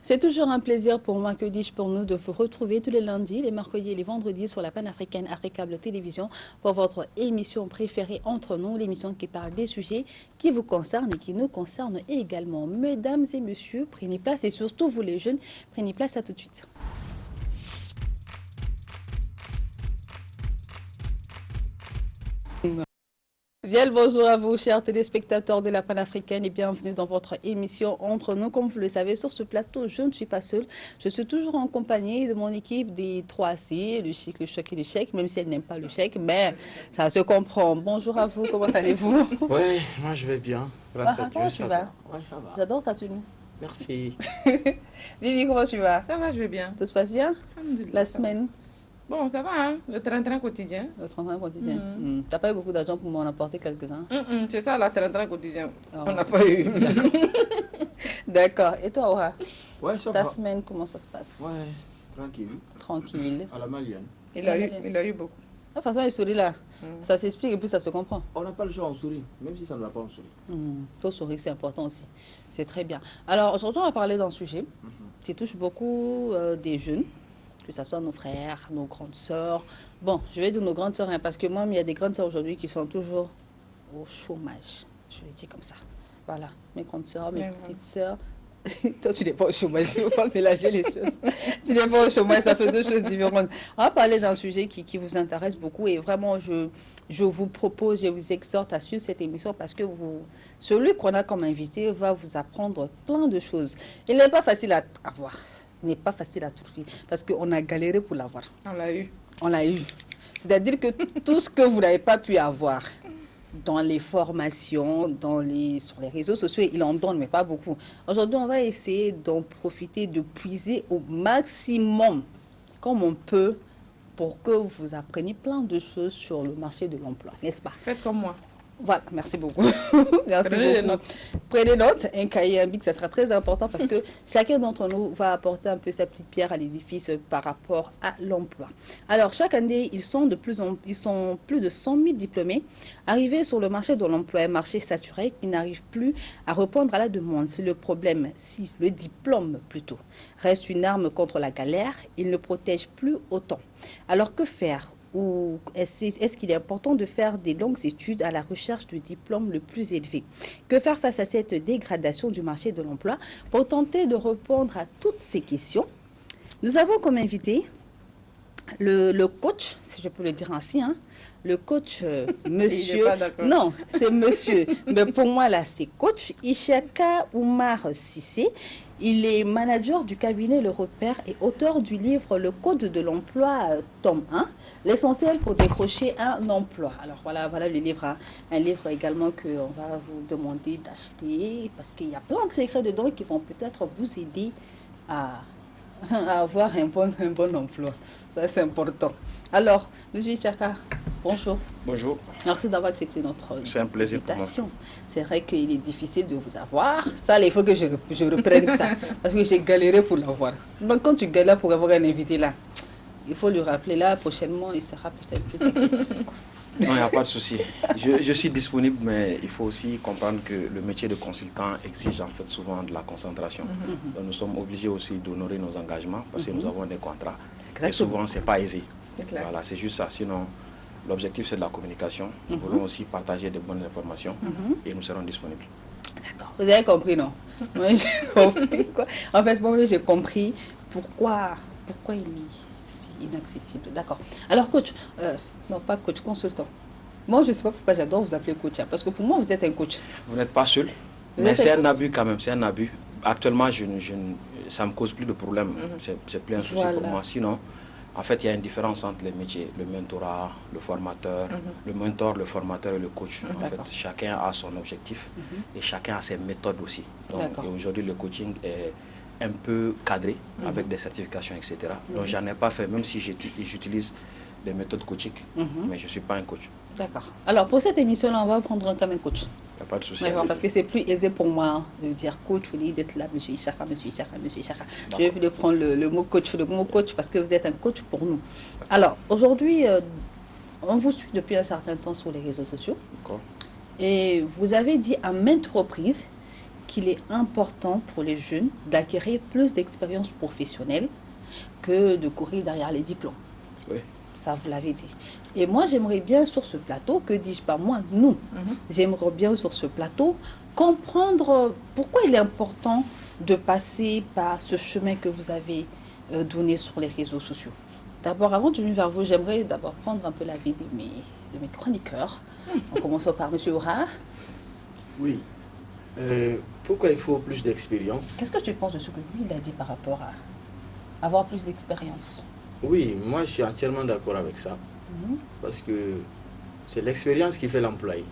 C'est toujours un plaisir pour moi, que dis-je, pour nous, de vous retrouver tous les lundis, les mercredis et les vendredis sur la panafricaine Africable Télévision pour votre émission préférée entre nous, l'émission qui parle des sujets qui vous concernent et qui nous concernent également. Mesdames et messieurs, prenez place et surtout vous les jeunes, prenez place à tout de suite. Bien le bonjour à vous, chers téléspectateurs de la panafricaine, et bienvenue dans votre émission Entre nous. Comme vous le savez, sur ce plateau, je ne suis pas seule. Je suis toujours en compagnie de mon équipe des 3C, le chic, le choc et le chèque, même si elle n'aime pas le chèque, mais ça se comprend. Bonjour à vous, comment allez-vous? Oui, moi je vais bien. Grâce à Dieu, ça va. Ouais, ça va. J'adore ta tenue. Merci. Vivi, comment tu vas? Ça va, je vais bien. Tout se passe bien? La Ça va. semaine? Bon, ça va, hein? Le train-train quotidien. Le 35 quotidien. T'as pas eu beaucoup d'argent pour m'en apporter quelques-uns? C'est ça, la train-train quotidien. Oh. On n'a pas eu. D'accord. Et toi, Aura? Ouais, ça Ta va. semaine, comment ça se passe? Ouais, tranquille. Tranquille. À la malienne. Il a eu beaucoup. La façon de sourire là, ça s'explique et puis ça se comprend. On n'a pas le choix, on sourit. Même si ça ne va pas, on sourit. Faut sourire, c'est important aussi. C'est très bien. Alors aujourd'hui, on va parler d'un sujet qui touche beaucoup des jeunes, que ce soit nos frères, nos grandes sœurs. Bon, je vais dire nos grandes sœurs, hein, parce que moi, il y a des grandes sœurs aujourd'hui qui sont toujours au chômage. Je le dis comme ça. Voilà, mes grandes sœurs, mes petites sœurs. Toi, tu n'es pas au chômage, il ne faut pas mélanger les choses. Tu n'es pas au chômage, ça fait deux choses différentes. On va parler d'un sujet qui vous intéresse beaucoup et vraiment, je vous propose, je vous exhorte à suivre cette émission parce que celui qu'on a comme invité va vous apprendre plein de choses. Il n'est pas facile à avoir, il n'est pas facile à trouver parce qu'on a galéré pour l'avoir. On l'a eu. On l'a eu. C'est-à-dire que tout ce que vous n'avez pas pu avoir, dans les formations, sur les réseaux sociaux, il en donne, mais pas beaucoup. Aujourd'hui, on va essayer d'en profiter, de puiser au maximum, comme on peut, pour que vous appreniez plein de choses sur le marché de l'emploi, n'est-ce pas? Faites comme moi. Voilà, merci beaucoup. Merci Prenez des beaucoup. notes. Prenez note, un cahier, un bic, ça sera très important parce que chacun d'entre nous va apporter un peu sa petite pierre à l'édifice par rapport à l'emploi. Alors, chaque année, ils sont plus de 100 000 diplômés arrivés sur le marché de l'emploi, un marché saturé qui n'arrive plus à répondre à la demande. C'est le problème, si le diplôme plutôt reste une arme contre la galère, il ne protège plus autant. Alors, que faire? Ou est-ce qu'il est important de faire des longues études à la recherche du diplôme le plus élevé? Que faire face à cette dégradation du marché de l'emploi? Pour tenter de répondre à toutes ces questions, nous avons comme invité le coach, si je peux le dire ainsi, hein, le coach monsieur... Il n'est pas d'accord. Non, c'est monsieur. Mais pour moi, là, c'est coach Ishaka Oumar Sissé. Il est manager du cabinet Le Repère et auteur du livre Le Code de l'emploi, tome 1, l'essentiel pour décrocher un emploi. Alors voilà le livre, hein. Un livre également qu'on va vous demander d'acheter parce qu'il y a plein de secrets dedans qui vont peut-être vous aider à avoir un bon emploi. Ça, c'est important. Alors, monsieur Ishaka, bonjour. Bonjour. Merci d'avoir accepté notre C'est un plaisir pour moi. invitation. C'est vrai qu'il est difficile de vous avoir. Ça, il faut que je reprenne ça. Parce que j'ai galéré pour l'avoir. Donc, quand tu galères pour avoir un invité là, il faut lui rappeler là, prochainement, il sera peut-être plus accessible. Non, il n'y a pas de souci. Je suis disponible, mais il faut aussi comprendre que le métier de consultant exige en fait souvent de la concentration. Donc, nous sommes obligés aussi d'honorer nos engagements parce que nous avons des contrats. Exactement. Et souvent, ce n'est pas aisé. C'est clair. Voilà, c'est juste ça. Sinon, l'objectif, c'est de la communication. Nous voulons aussi partager de bonnes informations et nous serons disponibles. D'accord. Vous avez compris, non? Moi, j'ai compris quoi. En fait, moi, j'ai compris pourquoi il est si inaccessible. D'accord. Alors, coach, non, pas coach, consultant. Moi, je ne sais pas pourquoi j'adore vous appeler coach, hein, parce que pour moi, vous êtes un coach. Vous n'êtes pas seul, Vous mais êtes c'est un un abus quand même, c'est un abus. Actuellement, ça ne me cause plus de problème, c'est plus un souci pour Voilà. moi. Sinon, en fait, il y a une différence entre les métiers, le mentorat, le formateur, le mentor, le formateur et le coach. En fait, chacun a son objectif et chacun a ses méthodes aussi. Donc, D'accord. et aujourd'hui, le coaching est un peu cadré avec des certifications, etc. Donc, j'en ai pas fait, même si j'utilise des méthodes coaching, mais je ne suis pas un coach. D'accord. Alors, pour cette émission-là, on va prendre comme un coach. Il n'y a pas de souci. D'accord, parce que c'est plus aisé pour moi hein, de dire coach, vous dites d'être là, monsieur Ishaka, monsieur Ishaka, monsieur Ishaka. Je vais le prendre le mot coach parce que vous êtes un coach pour nous. Alors, aujourd'hui, on vous suit depuis un certain temps sur les réseaux sociaux. D'accord. Et vous avez dit à maintes reprises qu'il est important pour les jeunes d'acquérir plus d'expérience professionnelle que de courir derrière les diplômes. Oui. Ça, vous l'avez dit. Et moi, j'aimerais bien sur ce plateau, que dis-je pas moi, nous, j'aimerais bien sur ce plateau comprendre pourquoi il est important de passer par ce chemin que vous avez donné sur les réseaux sociaux. D'abord, avant de venir vers vous, j'aimerais d'abord prendre un peu l'avis de mes chroniqueurs. En commençant par M. Aura. Oui. Pourquoi il faut plus d'expérience? Qu'est-ce que tu penses de ce que lui, il a dit par rapport à avoir plus d'expérience? Oui, moi je suis entièrement d'accord avec ça. Parce que c'est l'expérience qui fait l'employé.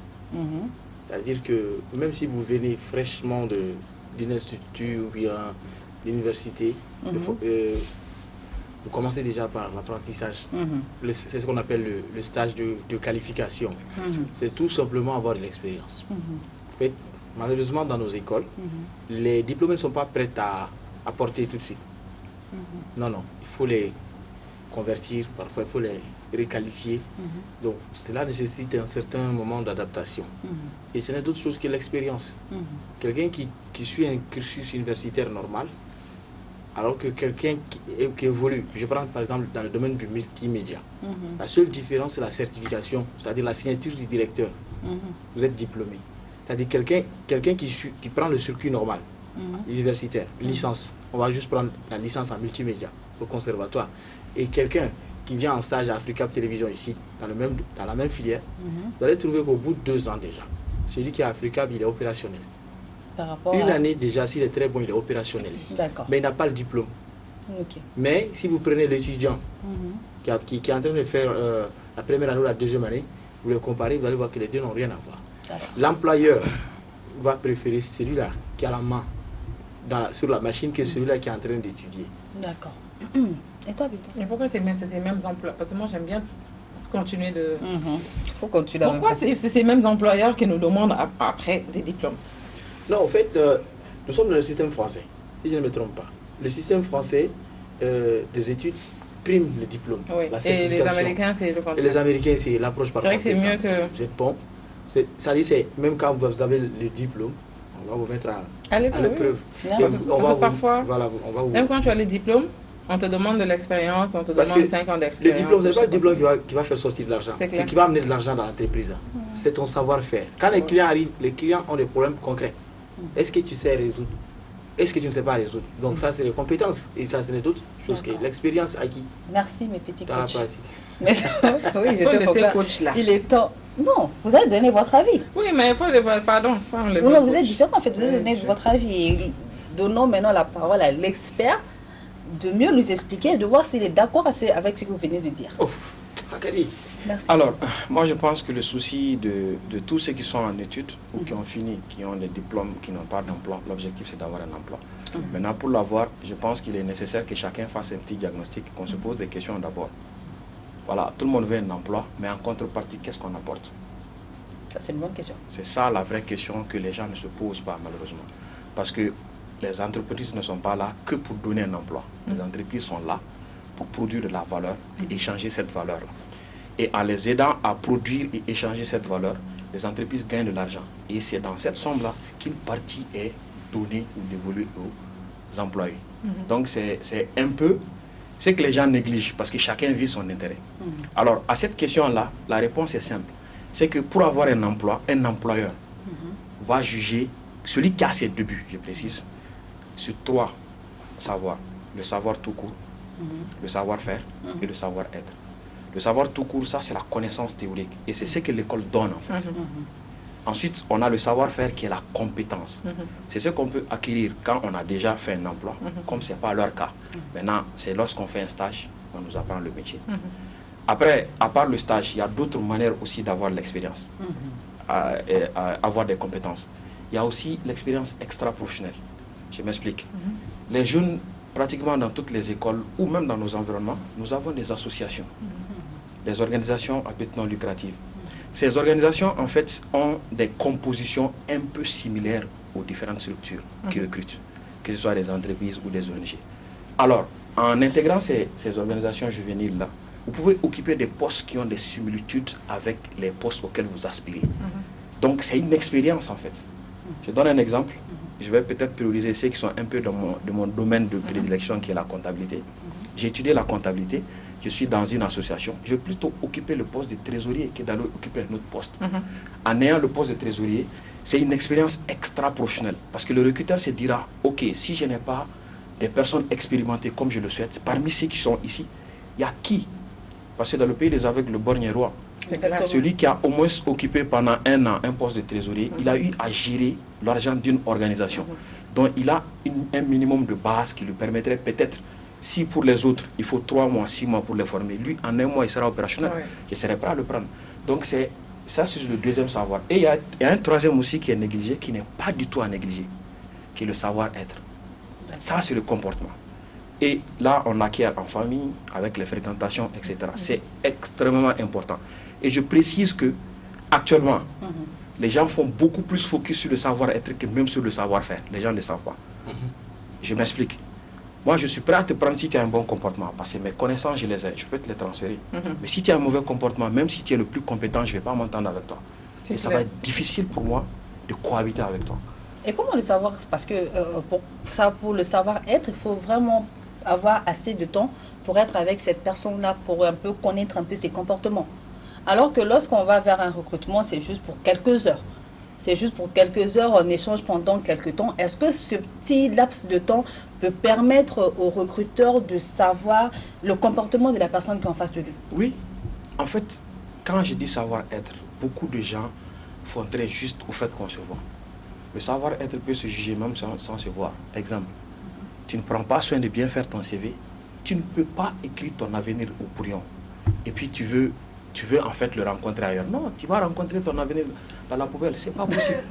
C'est-à-dire que même si vous venez fraîchement d'une institut ou bien d'université, vous commencez déjà par l'apprentissage. C'est ce qu'on appelle le stage de qualification. C'est tout simplement avoir de l'expérience. En fait, malheureusement, dans nos écoles, les diplômes ne sont pas prêts à porter tout de suite. Non, non, il faut les convertir, parfois il faut les requalifier. Donc, cela nécessite un certain moment d'adaptation. Et ce n'est d'autre chose que l'expérience. Quelqu'un qui suit un cursus universitaire normal, alors que quelqu'un qui évolue, je prends par exemple dans le domaine du multimédia, la seule différence c'est la certification, c'est-à-dire la signature du directeur. Vous êtes diplômé. C'est-à-dire quelqu'un qui prend le circuit normal, universitaire, licence, on va juste prendre la licence en multimédia au conservatoire, et quelqu'un qui vient en stage à Africa Télévision ici, dans la même filière, vous allez trouver qu'au bout de 2 ans déjà, celui qui est à Africa, il est opérationnel. Une année déjà, s'il est très bon, il est opérationnel. Mais il n'a pas le diplôme. Mais si vous prenez l'étudiant qui est en train de faire la première année ou la deuxième année, vous les comparez, vous allez voir que les deux n'ont rien à voir. L'employeur va préférer celui-là qui a la main sur la machine que celui-là qui est en train d'étudier. D'accord. Et toi, Bito? Et pourquoi c'est ces mêmes emplois? Parce que moi, j'aime bien continuer de... Faut continuer. Pourquoi c'est ces mêmes employeurs qui nous demandent après des diplômes? Non, en fait, nous sommes dans le système français, si je ne me trompe pas. Le système français des études prime le diplôme. Oui. La Et les Américains, c'est le contraire. Et les Américains, c'est l'approche par compétence. C'est vrai que c'est mieux que... Vous êtes bon. Ça dit, c'est même quand vous avez le diplôme, on va vous mettre à l'épreuve. Oui. Parfois, on va même quand tu as le diplôme, on te demande de l'expérience, on te demande 5 ans d'expérience. Le diplôme, ce n'est pas le diplôme qui va faire sortir de l'argent, qui va amener de l'argent dans l'entreprise. C'est ton savoir-faire. Quand les clients arrivent, les clients ont des problèmes concrets. Est-ce que tu sais résoudre? Est-ce que tu ne sais pas résoudre? Donc ça, c'est les compétences. Et ça, ce n'est d'autre chose que l'expérience acquise. Merci, mes petits dans coachs. La pratique. Oui, je sais pourquoi. Coach-là. Il est temps. Non, vous allez donner votre avis. Oui, mais il faut le... Pardon. Non, vous êtes différents, en fait. Vous allez donner votre avis. Et donnons maintenant la parole à l'expert de mieux nous expliquer et de voir s'il est d'accord avec ce que vous venez de dire. Ouf, Akari. Merci. Alors, moi je pense que le souci de tous ceux qui sont en études ou qui ont fini, qui ont des diplômes, qui n'ont pas d'emploi, l'objectif c'est d'avoir un emploi. Maintenant, pour l'avoir, je pense qu'il est nécessaire que chacun fasse un petit diagnostic, qu'on se pose des questions d'abord. Voilà, tout le monde veut un emploi, mais en contrepartie, qu'est-ce qu'on apporte? Ça, c'est une bonne question. C'est ça la vraie question que les gens ne se posent pas, malheureusement. Parce que les entreprises ne sont pas là que pour donner un emploi. Les entreprises sont là pour produire de la valeur et échanger cette valeur-là. Et en les aidant à produire et échanger cette valeur, les entreprises gagnent de l'argent. Et c'est dans cette somme-là qu'une partie est donnée ou dévolue aux employés. Donc c'est un peu ce que les gens négligent parce que chacun vit son intérêt. Alors à cette question-là, la réponse est simple. C'est que pour avoir un emploi, un employeur va juger celui qui a ses débuts, je précise, sur 3 savoirs. Le savoir tout court, le savoir-faire et le savoir-être. Le savoir tout court, ça c'est la connaissance théorique. Et c'est ce que l'école donne en fait. Ensuite, on a le savoir-faire qui est la compétence. C'est ce qu'on peut acquérir quand on a déjà fait un emploi, comme ce n'est pas leur cas. Maintenant, c'est lorsqu'on fait un stage, on nous apprend le métier. Après, à part le stage, il y a d'autres manières aussi d'avoir l'expérience, avoir des compétences. Il y a aussi l'expérience extra-professionnelle. Je m'explique. Les jeunes, pratiquement dans toutes les écoles ou même dans nos environnements, nous avons des associations, des organisations à but non lucratif. Ces organisations, en fait, ont des compositions un peu similaires aux différentes structures qui recrutent, que ce soit des entreprises ou des ONG. Alors, en intégrant ces organisations juvéniles-là, vous pouvez occuper des postes qui ont des similitudes avec les postes auxquels vous aspirez. Donc, c'est une expérience, en fait. Je donne un exemple. je vais peut-être prioriser ceux qui sont un peu de mon domaine de prédilection qui est la comptabilité. J'ai étudié la comptabilité, je suis dans une association, je vais plutôt occuper le poste de trésorier que d'aller occuper un autre poste. En ayant le poste de trésorier, c'est une expérience extra-professionnelle parce que le recruteur se dira, ok, si je n'ai pas des personnes expérimentées comme je le souhaite, parmi ceux qui sont ici, il y a qui? Parce que dans le pays des aveugles, le borgne est roi. Celui qui a au moins occupé pendant 1 an un poste de trésorier, il a eu à gérer l'argent d'une organisation. Donc il a un minimum de base qui lui permettrait peut-être, si pour les autres, il faut 3 mois, 6 mois pour les former, lui, en 1 mois, il sera opérationnel. Je serai prêt à le prendre. Donc ça, c'est le deuxième savoir. Et il y a un troisième aussi qui est négligé, qui n'est pas du tout à négliger, qui est le savoir-être. Ça, c'est le comportement. Et là, on acquiert en famille, avec les fréquentations, etc. C'est extrêmement important. Et je précise que actuellement, les gens font beaucoup plus focus sur le savoir-être que même sur le savoir-faire. Les gens ne le savent pas. Je m'explique. Moi, je suis prêt à te prendre si tu as un bon comportement, parce que mes connaissances, je les ai, je peux te les transférer. Mais si tu as un mauvais comportement, même si tu es le plus compétent, je ne vais pas m'entendre avec toi. Et ça va être difficile pour moi de cohabiter avec toi. Et comment le savoir? Parce que pour le savoir-être, il faut vraiment avoir assez de temps pour être avec cette personne-là, pour un peu connaître un peu ses comportements. Alors que lorsqu'on va vers un recrutement, c'est juste pour quelques heures. C'est juste pour quelques heures, on échange pendant quelques temps. Est-ce que ce petit laps de temps peut permettre au recruteur de savoir le comportement de la personne qui est en face de lui? Oui. En fait, quand je dis savoir-être, beaucoup de gens font très juste au fait qu'on se voit. Le savoir-être peut se juger même sans se voir. Exemple, tu ne prends pas soin de bien faire ton CV, tu ne peux pas écrire ton avenir au brouillon. Et puis tu veux en fait le rencontrer ailleurs. Non, tu vas rencontrer ton avenir dans la poubelle, c'est pas possible.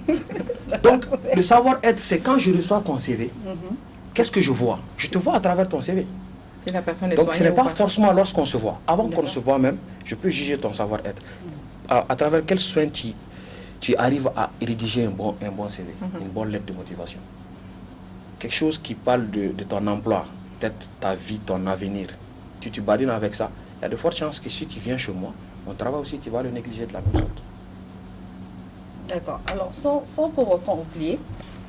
Donc, le savoir-être, c'est quand je reçois ton CV, qu'est-ce que je vois? Je te vois à travers ton CV. Si la personne est Donc, ce n'est pas pas forcément lorsqu'on se voit. Avant qu'on se voit même, je peux juger ton savoir-être. À travers quel soin tu arrives à rédiger un bon CV, une bonne lettre de motivation. Quelque chose qui parle de ton emploi, peut-être ta vie, ton avenir. Tu badines avec ça. Il y a de fortes chances que si tu viens chez moi, mon travail aussi, tu vas le négliger de la même sorte. D'accord. Alors, sans pour autant oublier,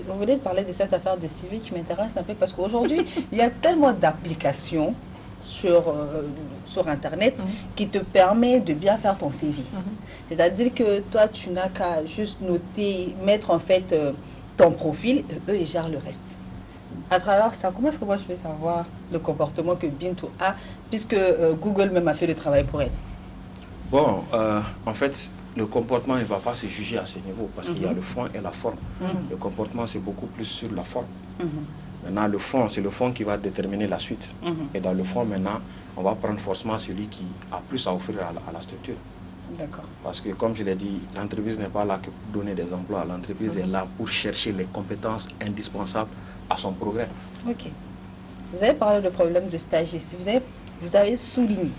vous voulez parler de cette affaire de CV qui m'intéresse un peu parce qu'aujourd'hui, il y a tellement d'applications sur Internet qui te permet de bien faire ton CV. C'est-à-dire que toi, tu n'as qu'à juste noter, mettre en fait ton profil, et eux, ils gèrent le reste. À travers ça, comment est-ce que moi je peux savoir le comportement que Bintou a, puisque Google même a fait le travail pour elle? Bon, en fait, le comportement ne va pas se juger à ce niveau parce qu'il y a le fond et la forme. Le comportement, c'est beaucoup plus sur la forme. Maintenant, le fond, c'est le fond qui va déterminer la suite. Et dans le fond, maintenant, on va prendre forcément celui qui a plus à offrir à la structure. D'accord. Parce que, comme je l'ai dit, l'entreprise n'est pas là que pour donner des emplois. L'entreprise est là pour chercher les compétences indispensables à son progrès. Ok. Vous avez parlé de problème de stage ici. Vous avez souligné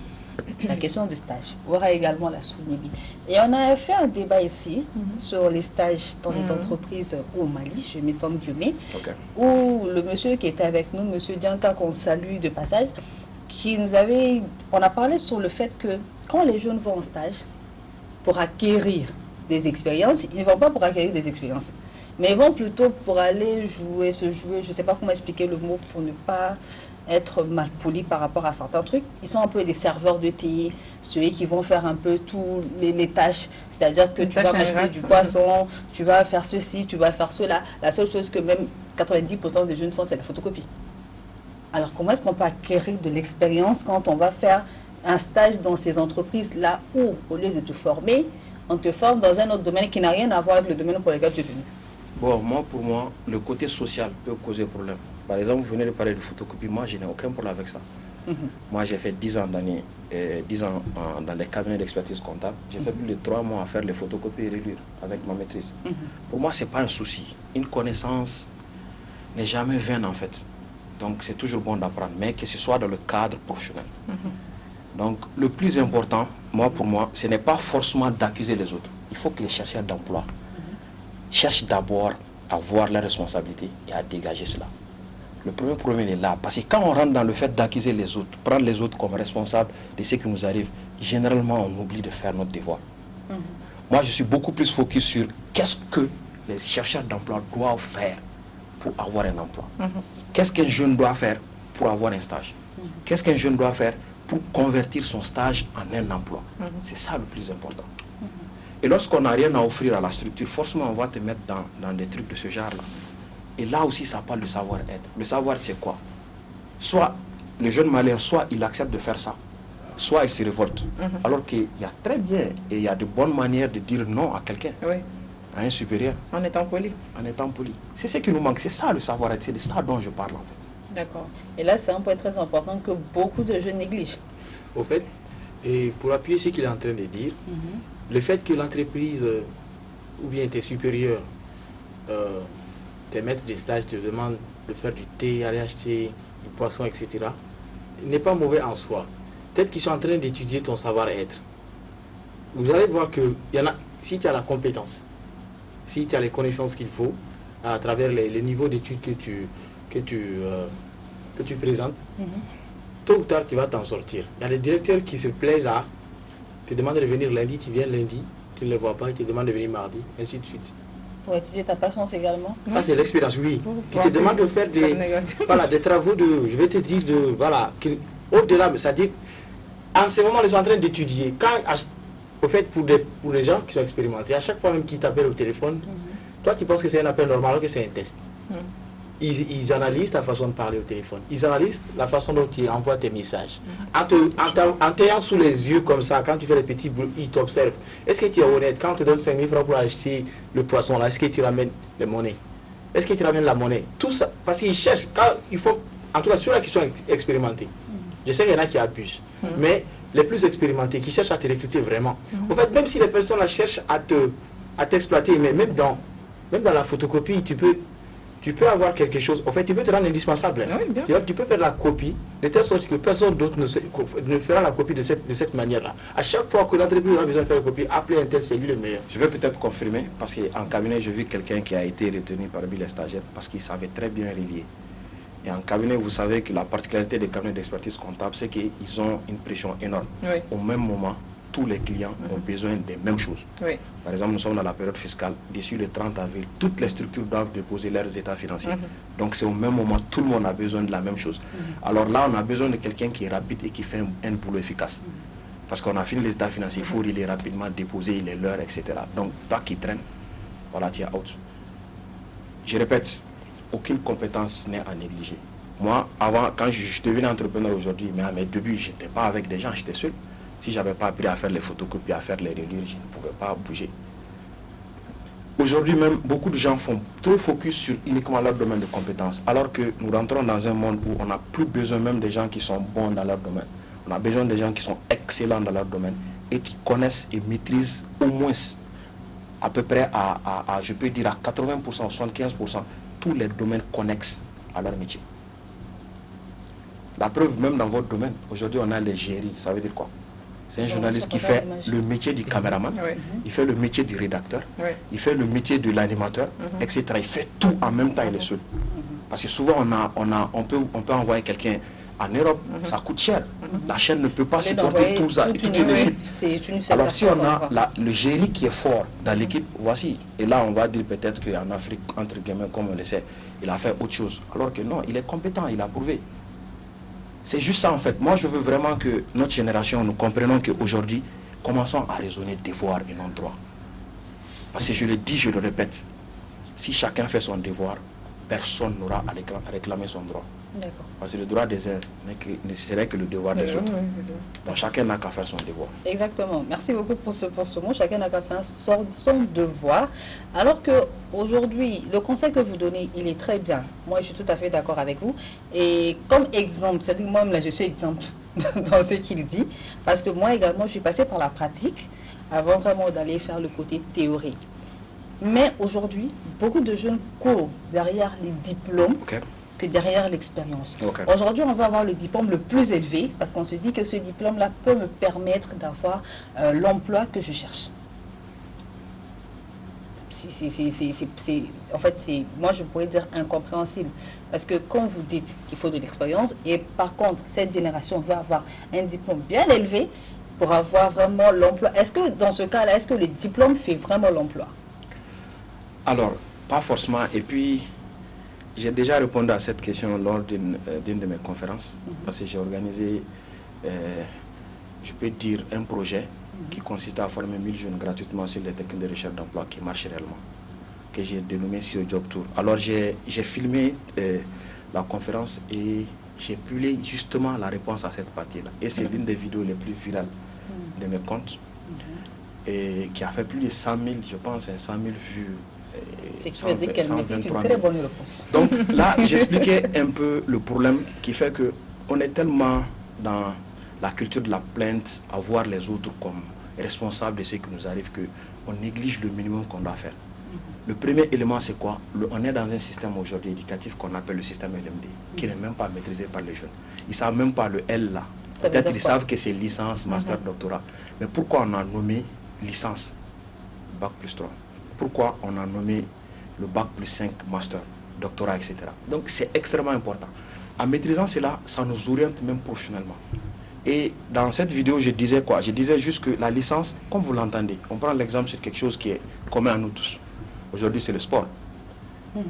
la question de stage. On aura également la souligné. Et on a fait un débat ici sur les stages dans les entreprises au Mali, je me sens Guillemets, où le monsieur qui était avec nous, monsieur Dianka, qu'on salue de passage, on a parlé sur le fait que quand les jeunes vont en stage pour acquérir des expériences, ils ne vont pas pour acquérir des expériences, mais ils vont plutôt pour aller se jouer, je ne sais pas comment expliquer le mot pour ne pas être mal poli par rapport à certains trucs. Ils sont un peu des serveurs de thé, ceux qui vont faire un peu tous les tâches, c'est-à-dire que tu vas acheter du poisson, tu vas faire ceci, tu vas faire cela. La seule chose que même 90% des jeunes font, c'est la photocopie. Alors comment est-ce qu'on peut acquérir de l'expérience quand on va faire un stage dans ces entreprises-là où, au lieu de te former, on te forme dans un autre domaine qui n'a rien à voir avec le domaine pour lequel tu es venu? Bon, pour moi, le côté social peut causer problème. Par exemple, vous venez de parler de photocopie, moi je n'ai aucun problème avec ça. Moi j'ai fait 10 ans dans les cabinets d'expertise comptable. J'ai fait plus de 3 mois à faire les photocopies et relire avec ma maîtrise. Pour moi, ce n'est pas un souci. Une connaissance n'est jamais vaine en fait. Donc c'est toujours bon d'apprendre, mais que ce soit dans le cadre professionnel. Donc le plus important, pour moi, ce n'est pas forcément d'accuser les autres. Il faut que les chercheurs d'emploi cherchent d'abord à voir leurs responsabilités et à dégager cela. Le premier problème est là, parce que quand on rentre dans le fait d'accuser les autres, prendre les autres comme responsables de ce qui nous arrive, généralement on oublie de faire notre devoir. Moi je suis beaucoup plus focus sur qu'est-ce que les chercheurs d'emploi doivent faire pour avoir un emploi. Qu'est-ce qu'un jeune doit faire pour avoir un stage? Qu'est-ce qu'un jeune doit faire pour convertir son stage en un emploi? C'est ça le plus important. Et lorsqu'on n'a rien à offrir à la structure, forcément on va te mettre dans des trucs de ce genre-là. Et là aussi ça parle de savoir-être. Le savoir c'est quoi? Soit le jeune malien, soit il accepte de faire ça, soit il se révolte. Alors qu'il y a très bien et il y a de bonnes manières de dire non à quelqu'un, à un supérieur. En étant poli. En étant poli. C'est ce qui nous manque, c'est ça le savoir-être, c'est de ça dont je parle en fait. D'accord. Et là, c'est un point très important que beaucoup de jeunes négligent. Au fait, et pour appuyer ce qu'il est en train de dire, le fait que l'entreprise ou bien tes supérieurs, tes maîtres de stage te demandent de faire du thé, aller acheter du poisson, etc., n'est pas mauvais en soi. Peut-être qu'ils sont en train d'étudier ton savoir-être. Vous allez voir que y en a, si tu as la compétence, si tu as les connaissances qu'il faut, à travers les niveaux d'études que tu présentes, tôt ou tard tu vas t'en sortir. Il y a des directeurs qui se plaisent à te demander de venir lundi, tu viens lundi, tu ne les vois pas, ils te demandent de venir mardi, ainsi de suite. Pour étudier ta patience également. Ça c'est l'expérience, oui. Qui te demande de faire des travaux de, je vais te dire, au-delà, c'est-à-dire, en ce moment, ils sont en train d'étudier. Au fait, pour les gens qui sont expérimentés, à chaque fois même qu'ils t'appellent au téléphone, toi tu penses que c'est un appel normal ou que c'est un test. Ils analysent ta façon de parler au téléphone. Ils analysent la façon dont tu envoies tes messages. En t'ayant sous les yeux comme ça, quand tu fais les petits bruits, ils t'observent. Est-ce que tu es honnête? Quand on te donne 5 000 francs pour acheter le poisson là, est-ce que tu ramènes les monnaies? Est-ce que tu ramènes la monnaie? Tout ça, parce qu'ils cherchent, en tout cas ceux-là qui sont expérimentés. Je sais qu'il y en a qui abusent, mais les plus expérimentés, qui cherchent à te recruter vraiment. En fait, même si les personnes là cherchent à t'exploiter, mais même dans la photocopie, tu peux avoir quelque chose. En fait, tu peux te rendre indispensable. Oui, tu peux faire la copie de telle sorte que personne d'autre ne fera la copie de cette manière-là. À chaque fois que l'entreprise aura besoin de faire la copie, appelez un tel, c'est lui le meilleur. Je vais peut-être confirmer, parce qu'en cabinet, j'ai vu quelqu'un qui a été retenu parmi les stagiaires parce qu'il savait très bien relier. Et en cabinet, vous savez que la particularité des cabinets d'expertise comptable, c'est qu'ils ont une pression énorme. Au même moment, tous les clients ont besoin des mêmes choses. Par exemple, nous sommes dans la période fiscale. D'ici le 30 avril, toutes les structures doivent déposer leurs états financiers. Donc c'est au même moment, tout le monde a besoin de la même chose. Alors là, on a besoin de quelqu'un qui est rapide et qui fait un boulot efficace. Parce qu'on a fini les états financiers, il faut les rapidement déposer, il est l'heure, etc. Donc toi qui traînes, voilà, tu es out. Je répète, aucune compétence n'est à négliger. Moi, avant, quand je suis devenu entrepreneur aujourd'hui, mais à mes débuts, je n'étais pas avec des gens, j'étais seul. Si je n'avais pas appris à faire les photocopies, à faire les relire, je ne pouvais pas bouger. Aujourd'hui même, beaucoup de gens font trop focus sur uniquement leur domaine de compétences, alors que nous rentrons dans un monde où on n'a plus besoin même des gens qui sont bons dans leur domaine. On a besoin des gens qui sont excellents dans leur domaine et qui connaissent et maîtrisent au moins à peu près je peux dire à 80%, 75%, tous les domaines connexes à leur métier. La preuve, même dans votre domaine, aujourd'hui on a les GRI, ça veut dire quoi? C'est un journaliste qui fait le métier du caméraman, il fait le métier du rédacteur, il fait le métier de l'animateur, etc. Il fait tout en même temps, il est seul. Parce que souvent, on peut envoyer quelqu'un en Europe, ça coûte cher. La chaîne ne peut pas supporter tout ça. Alors si on a le géry qui est fort dans l'équipe, voici. Et là, on va dire peut-être qu'en Afrique, entre guillemets, comme on le sait, il a fait autre chose. Alors que non, il est compétent, il a prouvé. C'est juste ça en fait. Moi, je veux vraiment que notre génération, nous comprenions qu'aujourd'hui, commençons à raisonner devoir et non droit. Parce que je le dis, je le répète, si chacun fait son devoir, personne n'aura à réclamer son droit. Parce que le droit des uns ne serait que le devoir des autres. Donc chacun n'a qu'à faire son devoir. Exactement. Merci beaucoup pour ce mot. Chacun n'a qu'à faire son devoir. Alors qu'aujourd'hui, le conseil que vous donnez, il est très bien. Moi, je suis tout à fait d'accord avec vous. Et comme exemple, c'est-à-dire moi, là, je suis exemple dans ce qu'il dit. Parce que moi également, je suis passée par la pratique avant vraiment d'aller faire le côté théorie. Mais aujourd'hui, beaucoup de jeunes courent derrière les diplômes. Que derrière l'expérience. Aujourd'hui, on va avoir le diplôme le plus élevé parce qu'on se dit que ce diplôme-là peut me permettre d'avoir l'emploi que je cherche. En fait, moi, je pourrais dire incompréhensible. Parce que quand vous dites qu'il faut de l'expérience, et par contre, cette génération va avoir un diplôme bien élevé pour avoir vraiment l'emploi. Est-ce que dans ce cas-là, est-ce que le diplôme fait vraiment l'emploi? Alors, pas forcément. Et puis, j'ai déjà répondu à cette question lors d'une de mes conférences, parce que j'ai organisé, je peux dire, un projet qui consistait à former 1000 jeunes gratuitement sur les techniques de recherche d'emploi qui marchent réellement, que j'ai dénommé sur Job Tour. Alors j'ai filmé la conférence et j'ai publié justement la réponse à cette partie-là. Et c'est l'une des vidéos les plus virales de mes comptes, et qui a fait plus de 100 000, je pense, 100 000 vues. C'est que tu veux dire qu'elle mérite une très bonne réponse. Donc là, j'expliquais un peu le problème qui fait qu'on est tellement dans la culture de la plainte, à voir les autres comme responsables de ce qui nous arrive, qu'on néglige le minimum qu'on doit faire. Le premier élément, c'est quoi? On est dans un système aujourd'hui éducatif qu'on appelle le système LMD, qui n'est même pas maîtrisé par les jeunes. Ils ne savent même pas le L là. Peut-être qu'ils savent que c'est licence, master, doctorat. Mais pourquoi on a nommé licence, bac plus 3? Pourquoi on a nommé le bac plus 5, master, doctorat, etc. Donc c'est extrêmement important. En maîtrisant cela, ça nous oriente même professionnellement. Et dans cette vidéo, je disais quoi? Je disais juste que la licence, comme vous l'entendez, on prend l'exemple sur quelque chose qui est commun à nous tous. Aujourd'hui, c'est le sport.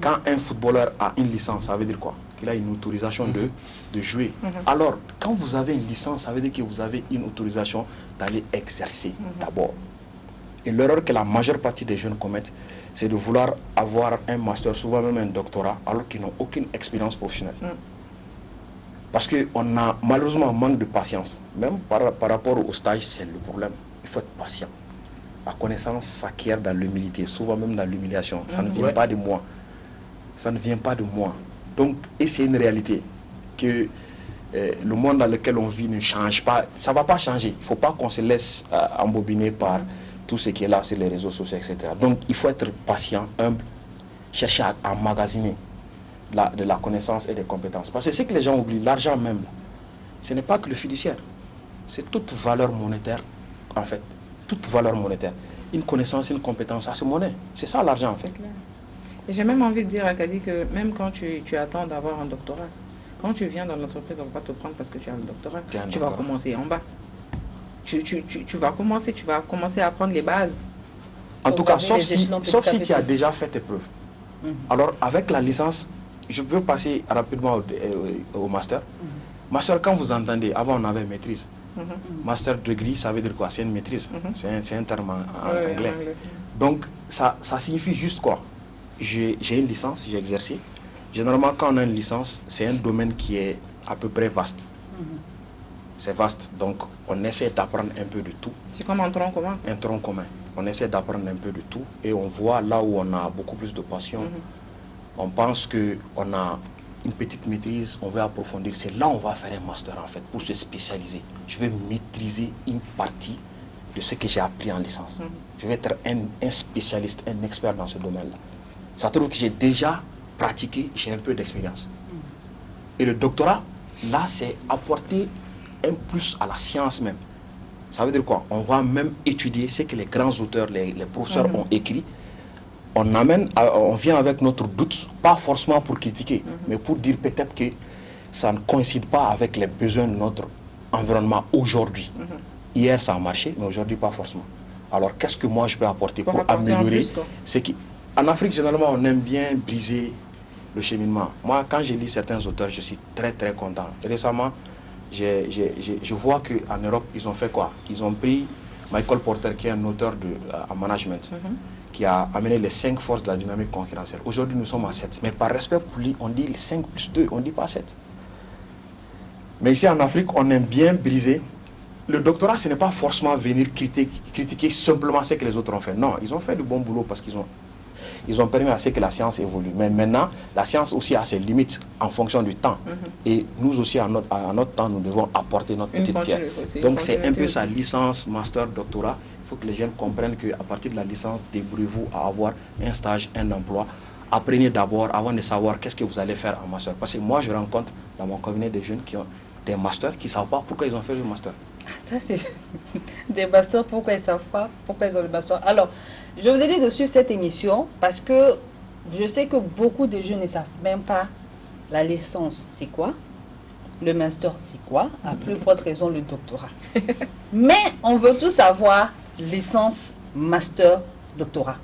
Quand un footballeur a une licence, ça veut dire quoi? Qu'il a une autorisation de jouer. Alors, quand vous avez une licence, ça veut dire que vous avez une autorisation d'aller exercer d'abord. Et l'erreur que la majeure partie des jeunes commettent, c'est de vouloir avoir un master, souvent même un doctorat, alors qu'ils n'ont aucune expérience professionnelle. Parce qu'on a malheureusement un manque de patience. Même par rapport au stage, c'est le problème. Il faut être patient. La connaissance s'acquiert dans l'humilité, souvent même dans l'humiliation. Ça ne vient pas de moi. Ça ne vient pas de moi. Donc, et c'est une réalité que le monde dans lequel on vit ne change pas. Ça ne va pas changer. Il ne faut pas qu'on se laisse embobiner par tout ce qui est là sur les réseaux sociaux, etc. Donc, il faut être patient, humble, chercher à emmagasiner de la connaissance et des compétences. Parce que ce que les gens oublient, l'argent même, ce n'est pas que le fiduciaire. C'est toute valeur monétaire, en fait. Toute valeur monétaire. Une connaissance, une compétence, ça se monnaie. C'est ça l'argent, en fait. Et j'ai même envie de dire à Kadi que même quand tu attends d'avoir un doctorat, quand tu viens dans l'entreprise, on va pas te prendre parce que tu as un doctorat. Tu vas commencer en bas. Tu vas commencer à apprendre les bases. En tout cas, sauf si tu as déjà fait tes preuves. Alors, avec la licence, je peux passer rapidement au master. Master, quand vous entendez, avant on avait maîtrise. Master degree, ça veut dire quoi? C'est une maîtrise. C'est un terme en anglais. Donc, ça signifie juste quoi? J'ai une licence, j'ai exercé. Généralement, quand on a une licence, c'est un domaine qui est à peu près vaste. C'est vaste, donc on essaie d'apprendre un peu de tout. C'est comme un tronc commun. Un tronc commun. On essaie d'apprendre un peu de tout et on voit là où on a beaucoup plus de passion. On pense qu'on a une petite maîtrise, on veut approfondir. C'est là où on va faire un master en fait, pour se spécialiser. Je vais maîtriser une partie de ce que j'ai appris en licence. Je vais être un spécialiste, un expert dans ce domaine-là. Ça trouve que j'ai déjà pratiqué, j'ai un peu d'expérience. Et le doctorat, là, c'est apporter un plus à la science même. Ça veut dire quoi? On va même étudier ce que les grands auteurs, les professeurs ont écrit. On vient avec notre doute, pas forcément pour critiquer, mais pour dire peut-être que ça ne coïncide pas avec les besoins de notre environnement aujourd'hui. Hier, ça a marché, mais aujourd'hui, pas forcément. Alors, qu'est-ce que moi, je peux apporter pour améliorer ce qui... En Afrique, généralement, on aime bien briser le cheminement. Moi, quand je lis certains auteurs, je suis très, très content. Récemment, je vois qu'en Europe, ils ont fait quoi? Ils ont pris Michael Porter, qui est un auteur en management, qui a amené les 5 forces de la dynamique concurrentielle. Aujourd'hui, nous sommes à 7. Mais par respect pour lui, on dit 5 plus 2, on ne dit pas 7. Mais ici, en Afrique, on aime bien briser. Le doctorat, ce n'est pas forcément venir critiquer simplement ce que les autres ont fait. Non, ils ont fait du bon boulot parce qu'ils ont permis à ce que la science évolue. Mais maintenant, la science aussi a ses limites en fonction du temps. Et nous aussi, à notre temps, nous devons apporter notre petite pierre. Donc, c'est un peu sa licence, master, doctorat. Il faut que les jeunes comprennent qu'à partir de la licence, débrouillez-vous à avoir un stage, un emploi. Apprenez d'abord avant de savoir qu'est-ce que vous allez faire en master. Parce que moi, je rencontre dans mon cabinet des jeunes qui ont des masters qui ne savent pas pourquoi ils ont fait le master. Ça, c'est des masters, pourquoi ils ne savent pas, pourquoi ils ont le master. Alors, je vous ai dit de suivre cette émission parce que je sais que beaucoup de jeunes ne savent même pas la licence, c'est quoi, le master, c'est quoi, à plus forte raison, le doctorat. Mais on veut tous savoir licence, master, doctorat.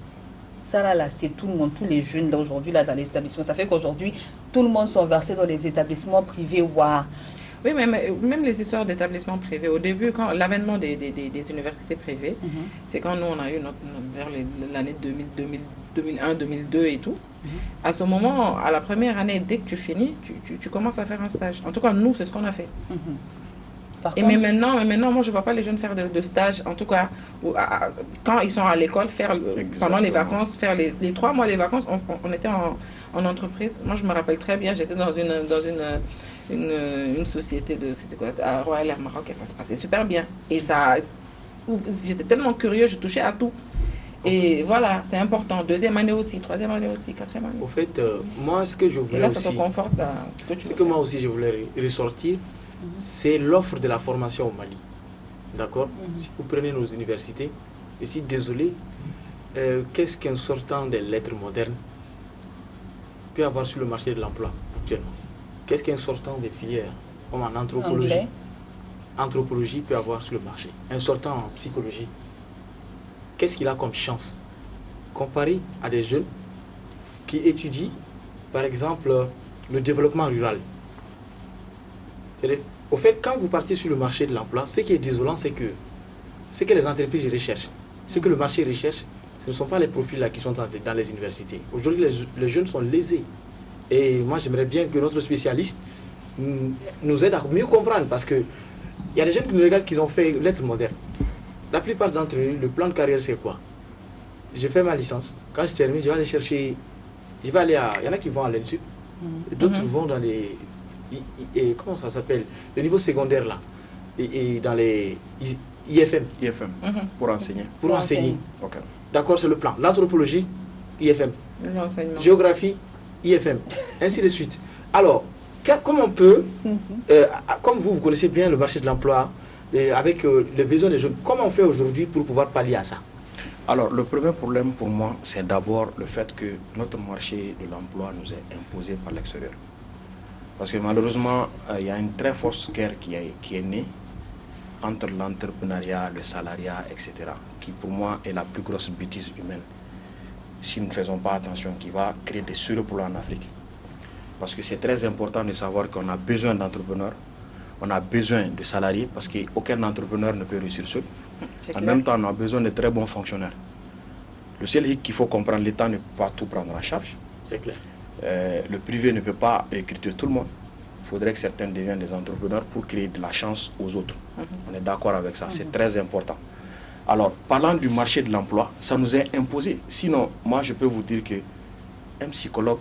Ça là, c'est tout le monde, tous les jeunes d'aujourd'hui là dans les établissements. Ça fait qu'aujourd'hui, tout le monde sont versés dans les établissements privés. Waouh. Oui, mais même les histoires d'établissements privés, au début, quand l'avènement des universités privées, c'est quand nous, on a eu vers l'année 2001, 2002 et tout. À ce moment, à la première année, dès que tu finis, tu commences à faire un stage. En tout cas, nous, c'est ce qu'on a fait. Mais maintenant, moi, je ne vois pas les jeunes faire de stage, en tout cas, quand ils sont à l'école, pendant les vacances, faire les 3 mois, les vacances, on était en entreprise. Moi, je me rappelle très bien, j'étais dans une société c'était quoi, à Royal Air Maroc, et ça se passait super bien. Et j'étais tellement curieux, je touchais à tout. Et voilà, c'est important. 2e année aussi, 3e année aussi, 4e année. Au fait, moi, ce que je voulais et là, aussi... ça te conforte dans ce que tu veux que moi aussi, je voulais ressortir, c'est l'offre de la formation au Mali. D'accord? Si vous prenez nos universités, je suis désolé, qu'est-ce qu'un sortant des lettres modernes peut avoir sur le marché de l'emploi actuellement? Qu'est-ce qu'un sortant des filières, comme en anthropologie peut avoir sur le marché? Un sortant en psychologie, qu'est-ce qu'il a comme chance comparé à des jeunes qui étudient, par exemple, le développement rural? Au fait, quand vous partez sur le marché de l'emploi, ce qui est désolant, c'est que les entreprises recherchent. Ce que le marché recherche, ce ne sont pas les profils là qui sont dans les universités. Aujourd'hui, les jeunes sont lésés. Et moi, j'aimerais bien que notre spécialiste nous aide à mieux comprendre, parce qu'il y a des jeunes qui nous regardent qui ont fait lettres modernes. La plupart d'entre eux, le plan de carrière, c'est quoi? Je fais ma licence. Quand je termine, je vais aller chercher... Il y en a qui vont à l'ENSUP, d'autres vont dans les... comment ça s'appelle? Le niveau secondaire, là. Et dans les... IFM. Pour enseigner. Pour enseigner. Ok. D'accord, c'est le plan. L'anthropologie, IFM. Géographie, IFM. Ainsi de suite. Alors, comment on peut, comme vous connaissez bien le marché de l'emploi, avec les besoins des jeunes, comment on fait aujourd'hui pour pouvoir pallier à ça? Alors, le premier problème pour moi, c'est d'abord le fait que notre marché de l'emploi nous est imposé par l'extérieur. Parce que malheureusement, il y a une très forte guerre qui est née entre l'entrepreneuriat, le salariat, etc., qui pour moi est la plus grosse bêtise humaine, si nous ne faisons pas attention, qui va créer des suremplois en Afrique. Parce que c'est très important de savoir qu'on a besoin d'entrepreneurs, on a besoin de salariés, parce qu'aucun entrepreneur ne peut réussir seul. En même temps, on a besoin de très bons fonctionnaires. Le seul hic qu'il faut comprendre, l'État ne peut pas tout prendre en charge. C'est clair. Le privé ne peut pas recruter tout le monde. Il faudrait que certains deviennent des entrepreneurs pour créer de la chance aux autres. On est d'accord avec ça, c'est très important. Alors, parlant du marché de l'emploi, ça nous est imposé. Sinon, moi, je peux vous dire qu'un psychologue,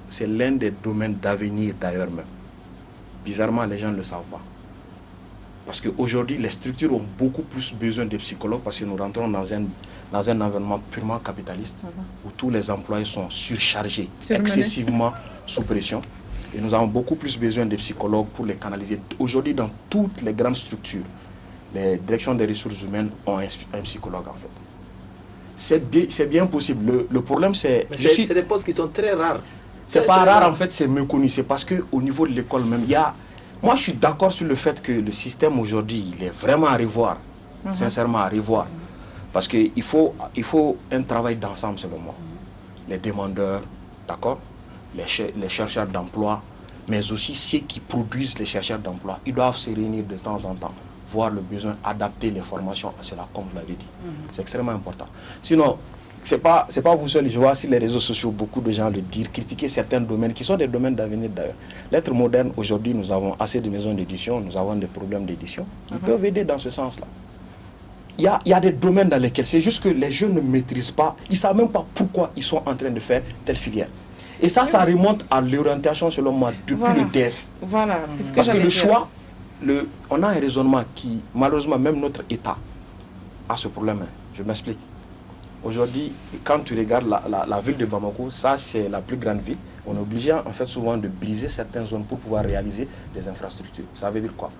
c'est l'un des domaines d'avenir d'ailleurs même. Bizarrement, les gens ne le savent pas. Parce qu'aujourd'hui, les structures ont beaucoup plus besoin de psychologues parce que nous rentrons dans un environnement purement capitaliste où tous les employés sont surchargés, excessivement sous pression. Et nous avons beaucoup plus besoin de psychologues pour les canaliser. Aujourd'hui, dans toutes les grandes structures, les directions des ressources humaines ont un psychologue en fait. C'est bien possible. Le problème, c'est... C'est des postes qui sont très rares. C'est pas rare en fait, c'est méconnu. C'est parce qu'au niveau de l'école même, il y a... Moi, je suis d'accord sur le fait que le système aujourd'hui, il est vraiment à revoir. Sincèrement, à revoir. Parce qu'il faut un travail d'ensemble, selon moi. Les demandeurs, d'accord, les chercheurs d'emploi, mais aussi ceux qui produisent les chercheurs d'emploi. Ils doivent se réunir de temps en temps, voir le besoin, adapter les formations à cela, comme vous l'avez dit. C'est extrêmement important. Sinon, c'est pas vous seul, je vois sur les réseaux sociaux beaucoup de gens le dire, critiquer certains domaines qui sont des domaines d'avenir d'ailleurs. L'être moderne, aujourd'hui, nous avons assez de maisons d'édition, nous avons des problèmes d'édition. Ils peuvent aider dans ce sens-là. Il y a des domaines dans lesquels c'est juste que les jeunes ne maîtrisent pas, ils ne savent même pas pourquoi ils sont en train de faire telle filière. Et ça remonte à l'orientation, selon moi, depuis le DEF. Voilà, c'est ce que parce que le choix, on a un raisonnement qui, malheureusement, même notre État a ce problème. Je m'explique. Aujourd'hui, quand tu regardes la ville de Bamako, ça c'est la plus grande ville. On est obligé en fait souvent de briser certaines zones pour pouvoir réaliser des infrastructures. Ça veut dire quoi?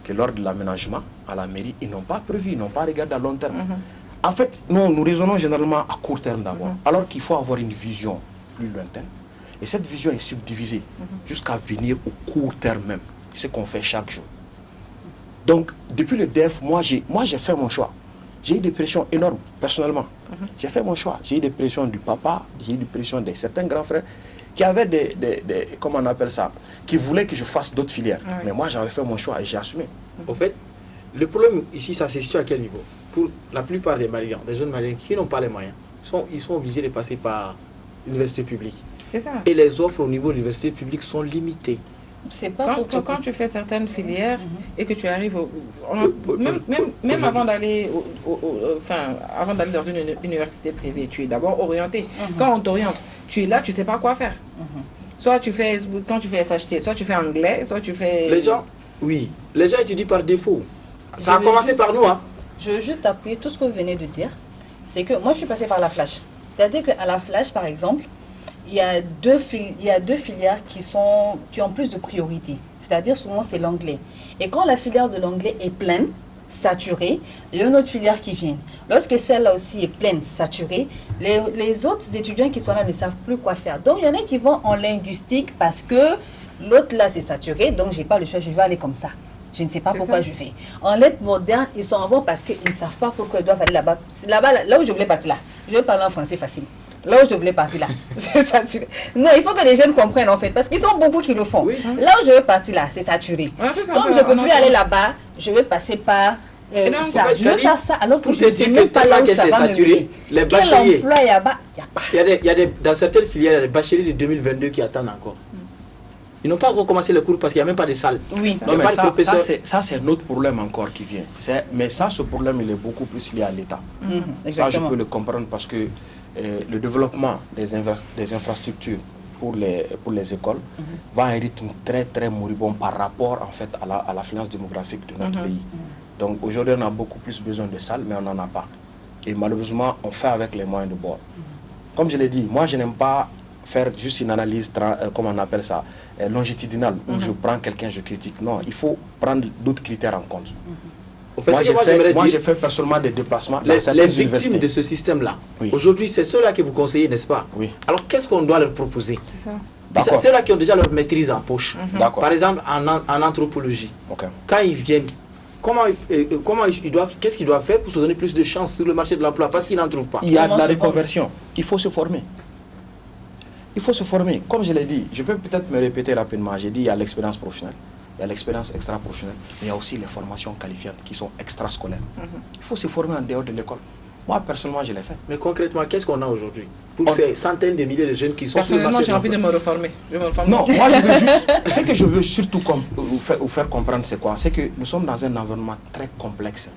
Que lors de l'aménagement à la mairie, ils n'ont pas prévu, ils n'ont pas regardé à long terme. En fait, nous raisonnons généralement à court terme d'abord, alors qu'il faut avoir une vision plus lointaine. Et cette vision est subdivisée jusqu'à venir au court terme même. C'est ce qu'on fait chaque jour. Donc, depuis le DEF, moi j'ai fait mon choix. J'ai eu des pressions énormes, personnellement. J'ai fait mon choix. J'ai eu des pressions du papa, j'ai eu des pressions de certains grands frères qui avaient comment on appelle ça, qui voulaient que je fasse d'autres filières. Mais moi, j'avais fait mon choix et j'ai assumé. En fait, le problème ici, ça se situe à quel niveau? Pour la plupart des Maliens, des jeunes Maliens qui n'ont pas les moyens, ils sont obligés de passer par l'université publique. C'est ça. Et les offres au niveau de l'université publique sont limitées. C'est pas quand tu fais certaines filières et que tu arrives même avant d'aller avant d'aller dans une université privée, tu es d'abord orienté. Quand on t'oriente, tu es là, tu sais pas quoi faire. Soit tu fais, quand tu fais SHT, soit tu fais anglais, soit tu fais... Les gens étudient par défaut. Ça a commencé par nous, hein. Je veux juste appuyer tout ce que vous venez de dire. C'est que moi, je suis passée par la Flash. C'est-à-dire qu'à la Flash, par exemple, il y a deux filières qui ont plus de priorité. C'est-à-dire souvent, c'est l'anglais. Et quand la filière de l'anglais est pleine, saturée, il y a une autre filière qui vient. Lorsque celle-là aussi est pleine, saturée, les autres étudiants qui sont là ne savent plus quoi faire. Donc, il y en a qui vont en linguistique parce que l'autre là, c'est saturé. Donc, je n'ai pas le choix, je vais aller comme ça. Je ne sais pas pourquoi je fais. En lettres modernes, ils s'en vont parce qu'ils ne savent pas pourquoi ils doivent aller là-bas. Là où je voulais partir là. Je vais parler en français facile. Là où je voulais partir là. C'est saturé. Non, il faut que les jeunes comprennent en fait. Parce qu'ils sont beaucoup qui le font. Oui. Là où je veux partir là, c'est saturé. Comme je ne peux plus aller là-bas, je vais passer par ça. Je vais faire ça alors que je ne sais même pas là où ça va me mener. Les bacheliers. Quel emploi il y a bas? Il y a dans certaines filières, il y a des bacheliers de 2022 qui attendent encore. Ils n'ont pas encore commencé le cours parce qu'il n'y a même pas de salle. Oui. Non, mais ça c'est un autre problème encore qui vient. Mais ça, ce problème, il est beaucoup plus lié à l'État. Ça, je peux le comprendre parce que le développement des infrastructures pour les écoles va à un rythme très, très moribond par rapport, en fait, à l'affluence démographique de notre pays. Donc, aujourd'hui, on a beaucoup plus besoin de salles, mais on n'en a pas. Et malheureusement, on fait avec les moyens de bord. Comme je l'ai dit, moi, je n'aime pas faire juste une analyse, comment on appelle ça, longitudinale, où je prends quelqu'un, je critique. Non, il faut prendre d'autres critères en compte. Moi, j'ai fait personnellement des déplacements. Les victimes de ce système-là, aujourd'hui, c'est ceux-là que vous conseillez, n'est-ce pas? Oui. Alors, qu'est-ce qu'on doit leur proposer? C'est ceux-là qui ont déjà leur maîtrise en poche. Par exemple, en anthropologie. Quand ils viennent, qu'est-ce qu'ils doivent faire pour se donner plus de chance sur le marché de l'emploi? Parce qu'ils n'en trouvent pas. Il y a de la reconversion. Il faut se former. Il faut se former. Comme je l'ai dit, je peux peut-être me répéter rapidement. J'ai dit il y a l'expérience professionnelle, il y a l'expérience extra-professionnelle, mais il y a aussi les formations qualifiantes qui sont extrascolaires. Il faut se former en dehors de l'école. Moi, personnellement, je l'ai fait. Mais concrètement, qu'est-ce qu'on a aujourd'hui pour ces centaines de milliers de jeunes qui sont sur le marché? Personnellement, j'ai envie de me reformer. Non, moi, je veux juste... Ce que je veux surtout vous faire comprendre, c'est quoi? C'est que nous sommes dans un environnement très complexe.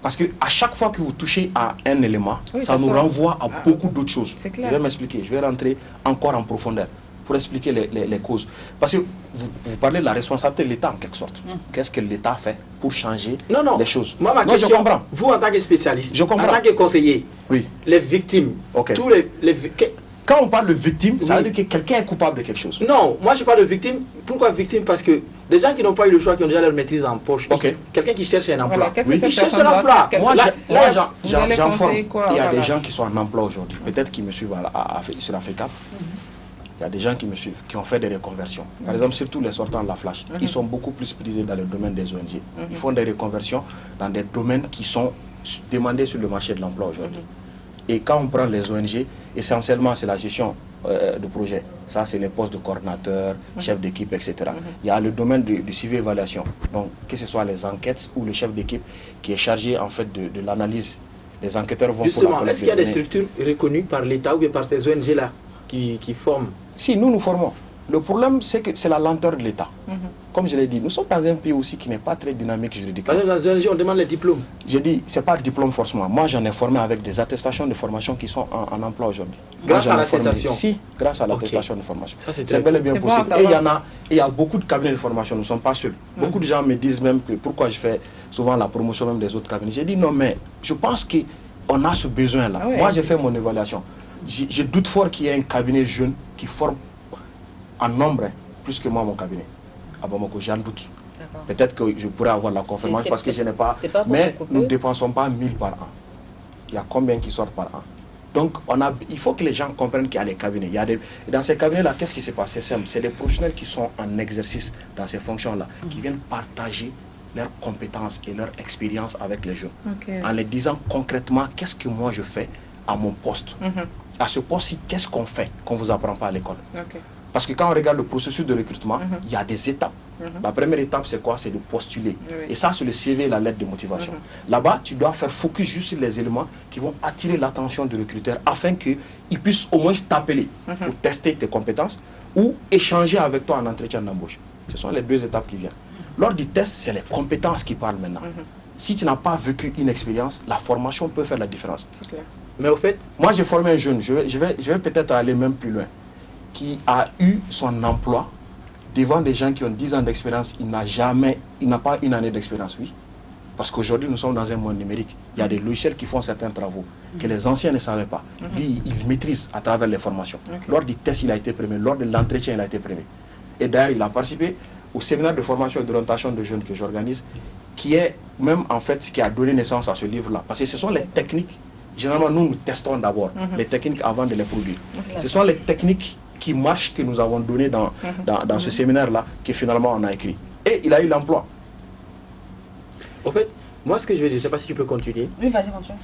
Parce qu'à chaque fois que vous touchez à un élément, ça nous renvoie à beaucoup d'autres choses. Je vais m'expliquer, je vais rentrer encore en profondeur pour expliquer les causes. Parce que vous parlez de la responsabilité de l'État en quelque sorte. Qu'est-ce que l'État fait pour changer les choses? Moi, ma question, je comprends. Vous en tant que spécialiste, en tant que conseiller, les victimes, tous quand on parle de victime, ça veut dire que quelqu'un est coupable de quelque chose. Non, moi je parle de victime. Pourquoi victime? Parce que des gens qui n'ont pas eu le choix, qui ont déjà leur maîtrise en poche, quelqu'un qui cherche un emploi. Il cherche un emploi. Moi, j'informe. Il y a des gens qui sont en emploi aujourd'hui. Peut-être qu'ils me suivent sur AFECAP. Il y a des gens qui me suivent, qui ont fait des reconversions. Par exemple, surtout les sortants de la Flash. Ils sont beaucoup plus prisés dans le domaine des ONG. Ils font des reconversions dans des domaines qui sont demandés sur le marché de l'emploi aujourd'hui. Et quand on prend les ONG, essentiellement, c'est la gestion de projet. Ça, c'est les postes de coordinateur, chef d'équipe, etc. Il y a le domaine de suivi et évaluation. Donc, que ce soit les enquêtes ou le chef d'équipe qui est chargé, en fait, de l'analyse. Les enquêteurs vont... Justement, est-ce qu'il y a des structures reconnues par l'État ou bien par ces ONG-là qui forment? Si, nous formons. Le problème, c'est que c'est la lenteur de l'État. Comme je l'ai dit, nous sommes dans un pays aussi qui n'est pas très dynamique juridiquement. Dans les ONG, on demande les diplômes. J'ai dit, ce n'est pas le diplôme forcément. Moi, j'en ai formé avec des attestations de formation qui sont en emploi aujourd'hui. Grâce à l'attestation? Si, grâce à l'attestation de formation. C'est bel et bien possible. Et il y a beaucoup de cabinets de formation, nous ne sommes pas seuls. Beaucoup de gens me disent même que pourquoi je fais souvent la promotion même des autres cabinets. J'ai dit non, mais je pense qu'on a ce besoin-là. Moi, j'ai fait mon évaluation. Je doute fort qu'il y ait un cabinet jeune qui forme en nombre plus que moi mon cabinet. À Bamako, j'en doute. Peut-être que je pourrais avoir la confirmation parce que je n'ai pas. Mais nous ne dépensons pas 1000 par an. Il y a combien qui sortent par an? Donc, il faut que les gens comprennent qu'il y a des cabinets. Dans ces cabinets-là, qu'est-ce qui se passe? C'est simple. C'est des professionnels qui sont en exercice dans ces fonctions-là, qui viennent partager leurs compétences et leur expérience avec les jeunes. Okay. En les disant concrètement, qu'est-ce que moi je fais à mon poste. À ce poste-ci, qu'est-ce qu'on fait qu'on ne vous apprend pas à l'école? Parce que quand on regarde le processus de recrutement, il y a des étapes. La première étape, c'est quoi? C'est de postuler. Et ça, c'est le CV et la lettre de motivation. Là-bas, tu dois faire focus juste sur les éléments qui vont attirer l'attention du recruteur afin qu'il puisse au moins t'appeler pour tester tes compétences ou échanger avec toi en entretien d'embauche. Ce sont les deux étapes qui viennent. Lors du test, c'est les compétences qui parlent maintenant. Si tu n'as pas vécu une expérience, la formation peut faire la différence. Mais au fait, moi j'ai formé un jeune, je vais peut-être aller même plus loin, qui a eu son emploi devant des gens qui ont 10 ans d'expérience. Il n'a pas une année d'expérience, oui. Parce qu'aujourd'hui, nous sommes dans un monde numérique. Il y a des logiciels qui font certains travaux que les anciens ne savaient pas. Lui, il maîtrise à travers les formations. Lors du test, il a été primé. Lors de l'entretien, il a été primé. Et d'ailleurs, il a participé au séminaire de formation et d'orientation de jeunes que j'organise, qui est même en fait ce qui a donné naissance à ce livre-là. Parce que ce sont les techniques. Généralement, nous testons d'abord les techniques avant de les produire. Ce sont les techniques qui marchent que nous avons données dans ce séminaire-là que finalement on a écrit. Et il a eu l'emploi. En fait, moi ce que je veux dire, je ne sais pas si tu peux continuer. Oui, vas-y, continue.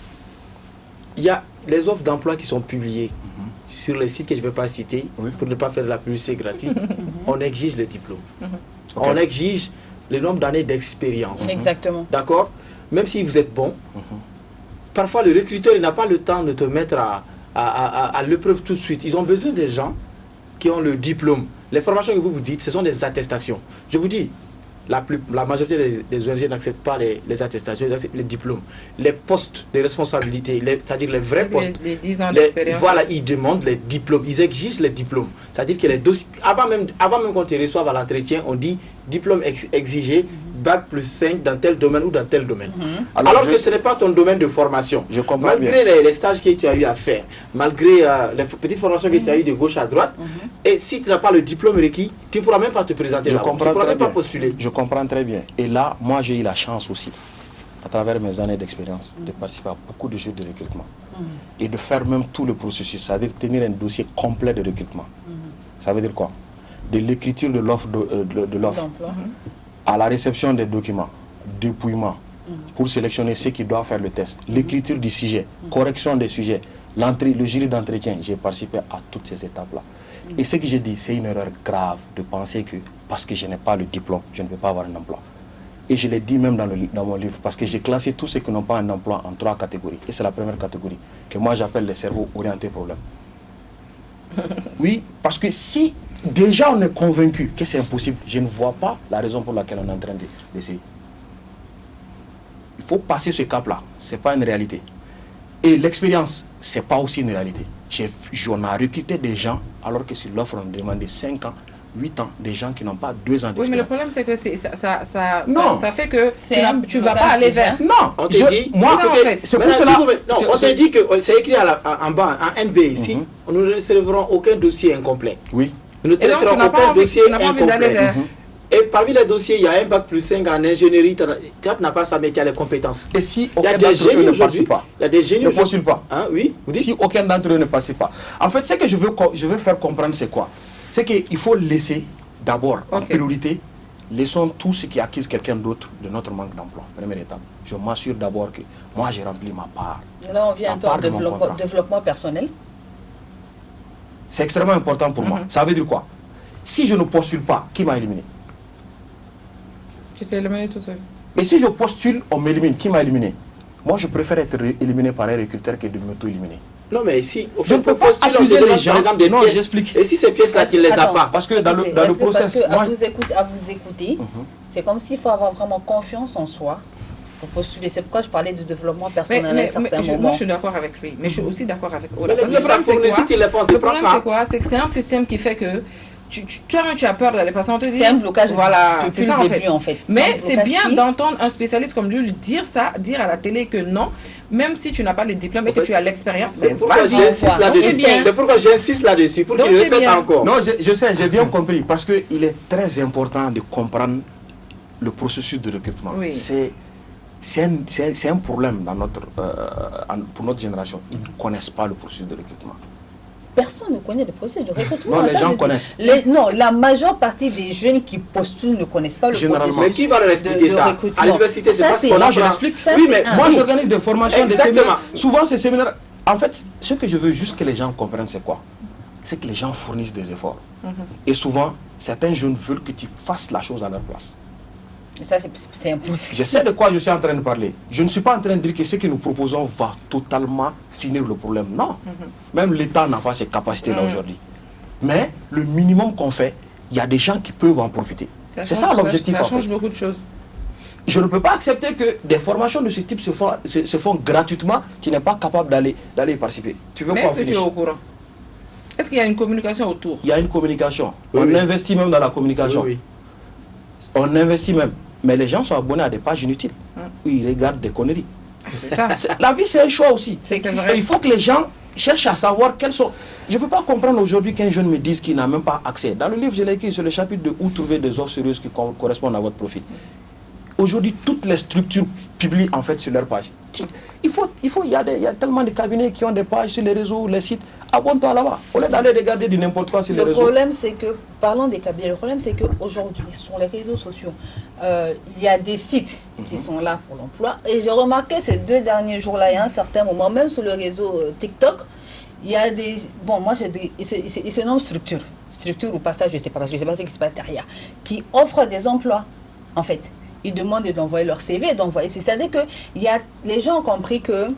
Il y a les offres d'emploi qui sont publiées sur les sites que je ne vais pas citer, pour ne pas faire de la publicité gratuite. On exige le diplôme. On exige le nombre d'années d'expérience. Exactement. D'accord? Même si vous êtes bon, parfois le recruteur n'a pas le temps de te mettre à l'épreuve tout de suite. Ils ont besoin des gens qui ont le diplôme. Les formations que vous dites, ce sont des attestations. Je vous dis, la majorité des ONG n'acceptent pas les attestations, ils acceptent les diplômes. Les postes de responsabilité, c'est-à-dire les vrais postes, les 10 ans d'expérience. Voilà, ils demandent les diplômes, ils exigent les diplômes. C'est-à-dire que les dossiers, avant même qu'on te reçoive à l'entretien, on dit diplôme exigé, bac plus 5 dans tel domaine ou dans tel domaine. Alors que ce n'est pas ton domaine de formation. Je comprends malgré les stages que tu as eu à faire, malgré les petites formations que tu as eues de gauche à droite, et si tu n'as pas le diplôme requis, tu ne pourras même pas te présenter là-bas. Tu ne pourras même pas postuler. Je comprends très bien. Et là, moi j'ai eu la chance aussi, à travers mes années d'expérience, de participer à beaucoup de jeux de recrutement. Et de faire même tout le processus, c'est-à-dire tenir un dossier complet de recrutement. Ça veut dire quoi? De l'écriture de l'offre à la réception des documents, dépouillement, pour sélectionner ceux qui doivent faire le test, l'écriture du sujet, correction des sujets, l'entrée, le jury d'entretien. J'ai participé à toutes ces étapes-là. Et ce que j'ai dit, c'est une erreur grave de penser que parce que je n'ai pas le diplôme, je ne peux pas avoir un emploi. Et je l'ai dit même dans mon livre, parce que j'ai classé tous ceux qui n'ont pas un emploi en 3 catégories. Et c'est la première catégorie, que moi j'appelle les cerveaux orientés problème. Oui, parce que si déjà on est convaincu que c'est impossible, je ne vois pas la raison pour laquelle on est en train d'essayer. Il faut passer ce cap-là, ce n'est pas une réalité. Et l'expérience, ce n'est pas aussi une réalité. On a recruté des gens, alors que sur l'offre, on demandait 5 ans, 8 ans, des gens qui n'ont pas 2 ans d'expérience. Oui, mais le problème, c'est que ça fait que tu ne vas pas aller vers... Non, on te dit... Moi, c'est pour cela... on s'est dit que c'est écrit en bas, en NB ici, nous ne recevrons aucun dossier incomplet. Oui. Nous ne traiterons aucun dossier incomplet. Et parmi les dossiers, il y a un bac plus 5 en ingénierie. Tu n'as pas ça, mais tu as les compétences. Et si aucun d'entre eux ne participe pas, il y a des génies ne postulent pas. Hein, oui, si aucun d'entre eux ne participe pas. En fait, ce que je veux faire comprendre, c'est quoi? C'est qu'il faut laisser d'abord, en priorité, laissons tout ce qui accuse quelqu'un d'autre de notre manque d'emploi. Première étape. Je m'assure d'abord que moi, j'ai rempli ma part. Là, on vient un peu en développement personnel. C'est extrêmement important pour moi. Ça veut dire quoi? Si je ne postule pas, qui m'a éliminé? Tu t'es éliminé tout seul. Et si je postule, on m'élimine. Qui m'a éliminé? Moi, je préfère être éliminé par un recruteur que de m'auto-éliminer. Non, mais si je ne peux pas accuser les gens. Par exemple, des pièces. J'explique. Et si ces pièces-là, tu ne les as pas? Parce que dans le process... À vous écouter, c'est comme s'il faut avoir vraiment confiance en soi pour postuler. C'est pourquoi je parlais de développement personnel à un certain moment. Moi, je suis d'accord avec lui. Mais je suis aussi d'accord avec Ola. Le problème, c'est quoi? C'est que c'est un système qui fait que toi-même, tu as peur d'aller passer. On te dit, c'est un blocage. Voilà, c'est ça en fait. Mais c'est bien d'entendre un spécialiste comme lui dire à la télé que non, même si tu n'as pas le diplôme et que tu as l'expérience, c'est pourquoi j'insiste là-dessus. C'est pourquoi j'insiste là-dessus, pour qu'il répète encore. Non, je sais, j'ai bien compris, parce qu'il est très important de comprendre le processus de recrutement. Oui. C'est un problème pour notre génération. Ils ne connaissent pas le processus de recrutement. personne ne connaît le processus de recrutement. Non, les gens connaissent. Non, la majeure partie des jeunes qui postulent ne connaissent pas le processus. Mais qui va leur expliquer ça? À l'université, c'est pas ce qu'on apprend. Je l'explique. Oui, mais moi, j'organise des formations, des séminaires. Souvent, ces séminaires... En fait, ce que je veux juste que les gens comprennent, c'est quoi? C'est que les gens fournissent des efforts. Et souvent, certains jeunes veulent que tu fasses la chose à leur place. Et ça, c'est impossible. Je sais de quoi je suis en train de parler. Je ne suis pas en train de dire que ce que nous proposons va totalement finir le problème. Non. Même l'État n'a pas ces capacités-là aujourd'hui. Mais le minimum qu'on fait, il y a des gens qui peuvent en profiter. C'est ça l'objectif. Ça change beaucoup de choses. Je ne peux pas accepter que des formations de ce type se font gratuitement. Tu n'es pas capable d'aller y participer. Tu veux qu'on finisse? Est-ce que tu es au courant? Est-ce qu'il y a une communication autour? Il y a une communication. Oui, on investit même dans la communication. Oui, oui. On investit même. Mais les gens sont abonnés à des pages inutiles où ils regardent des conneries. C'est ça. La vie, c'est un choix aussi. C'est vrai. Et il faut que les gens cherchent à savoir quels sont... Je ne peux pas comprendre aujourd'hui qu'un jeune me dise qu'il n'a même pas accès. Dans le livre, je l'ai écrit sur le chapitre de où trouver des offres sérieuses qui correspondent à votre profil. Aujourd'hui, toutes les structures publient en fait sur leur page. Il y a tellement de cabinets qui ont des pages sur les réseaux, les sites. Abonne-toi là-bas. Au lieu d'aller regarder du n'importe quoi sur les réseaux. Le problème, c'est que, parlons des cabinets, le problème, c'est qu'aujourd'hui, sur les réseaux sociaux, il y a des sites qui sont là pour l'emploi. Et j'ai remarqué ces 2 derniers jours-là, il y a un certain moment, même sur le réseau TikTok, il y a des... Bon, moi, il se nomme structure. Structure ou passage, je ne sais pas, parce que je ne sais pas ce qui se passe derrière. Qui offrent des emplois, en fait. Ils demandent d'envoyer leur CV, d'envoyer... C'est-à-dire que les gens ont compris que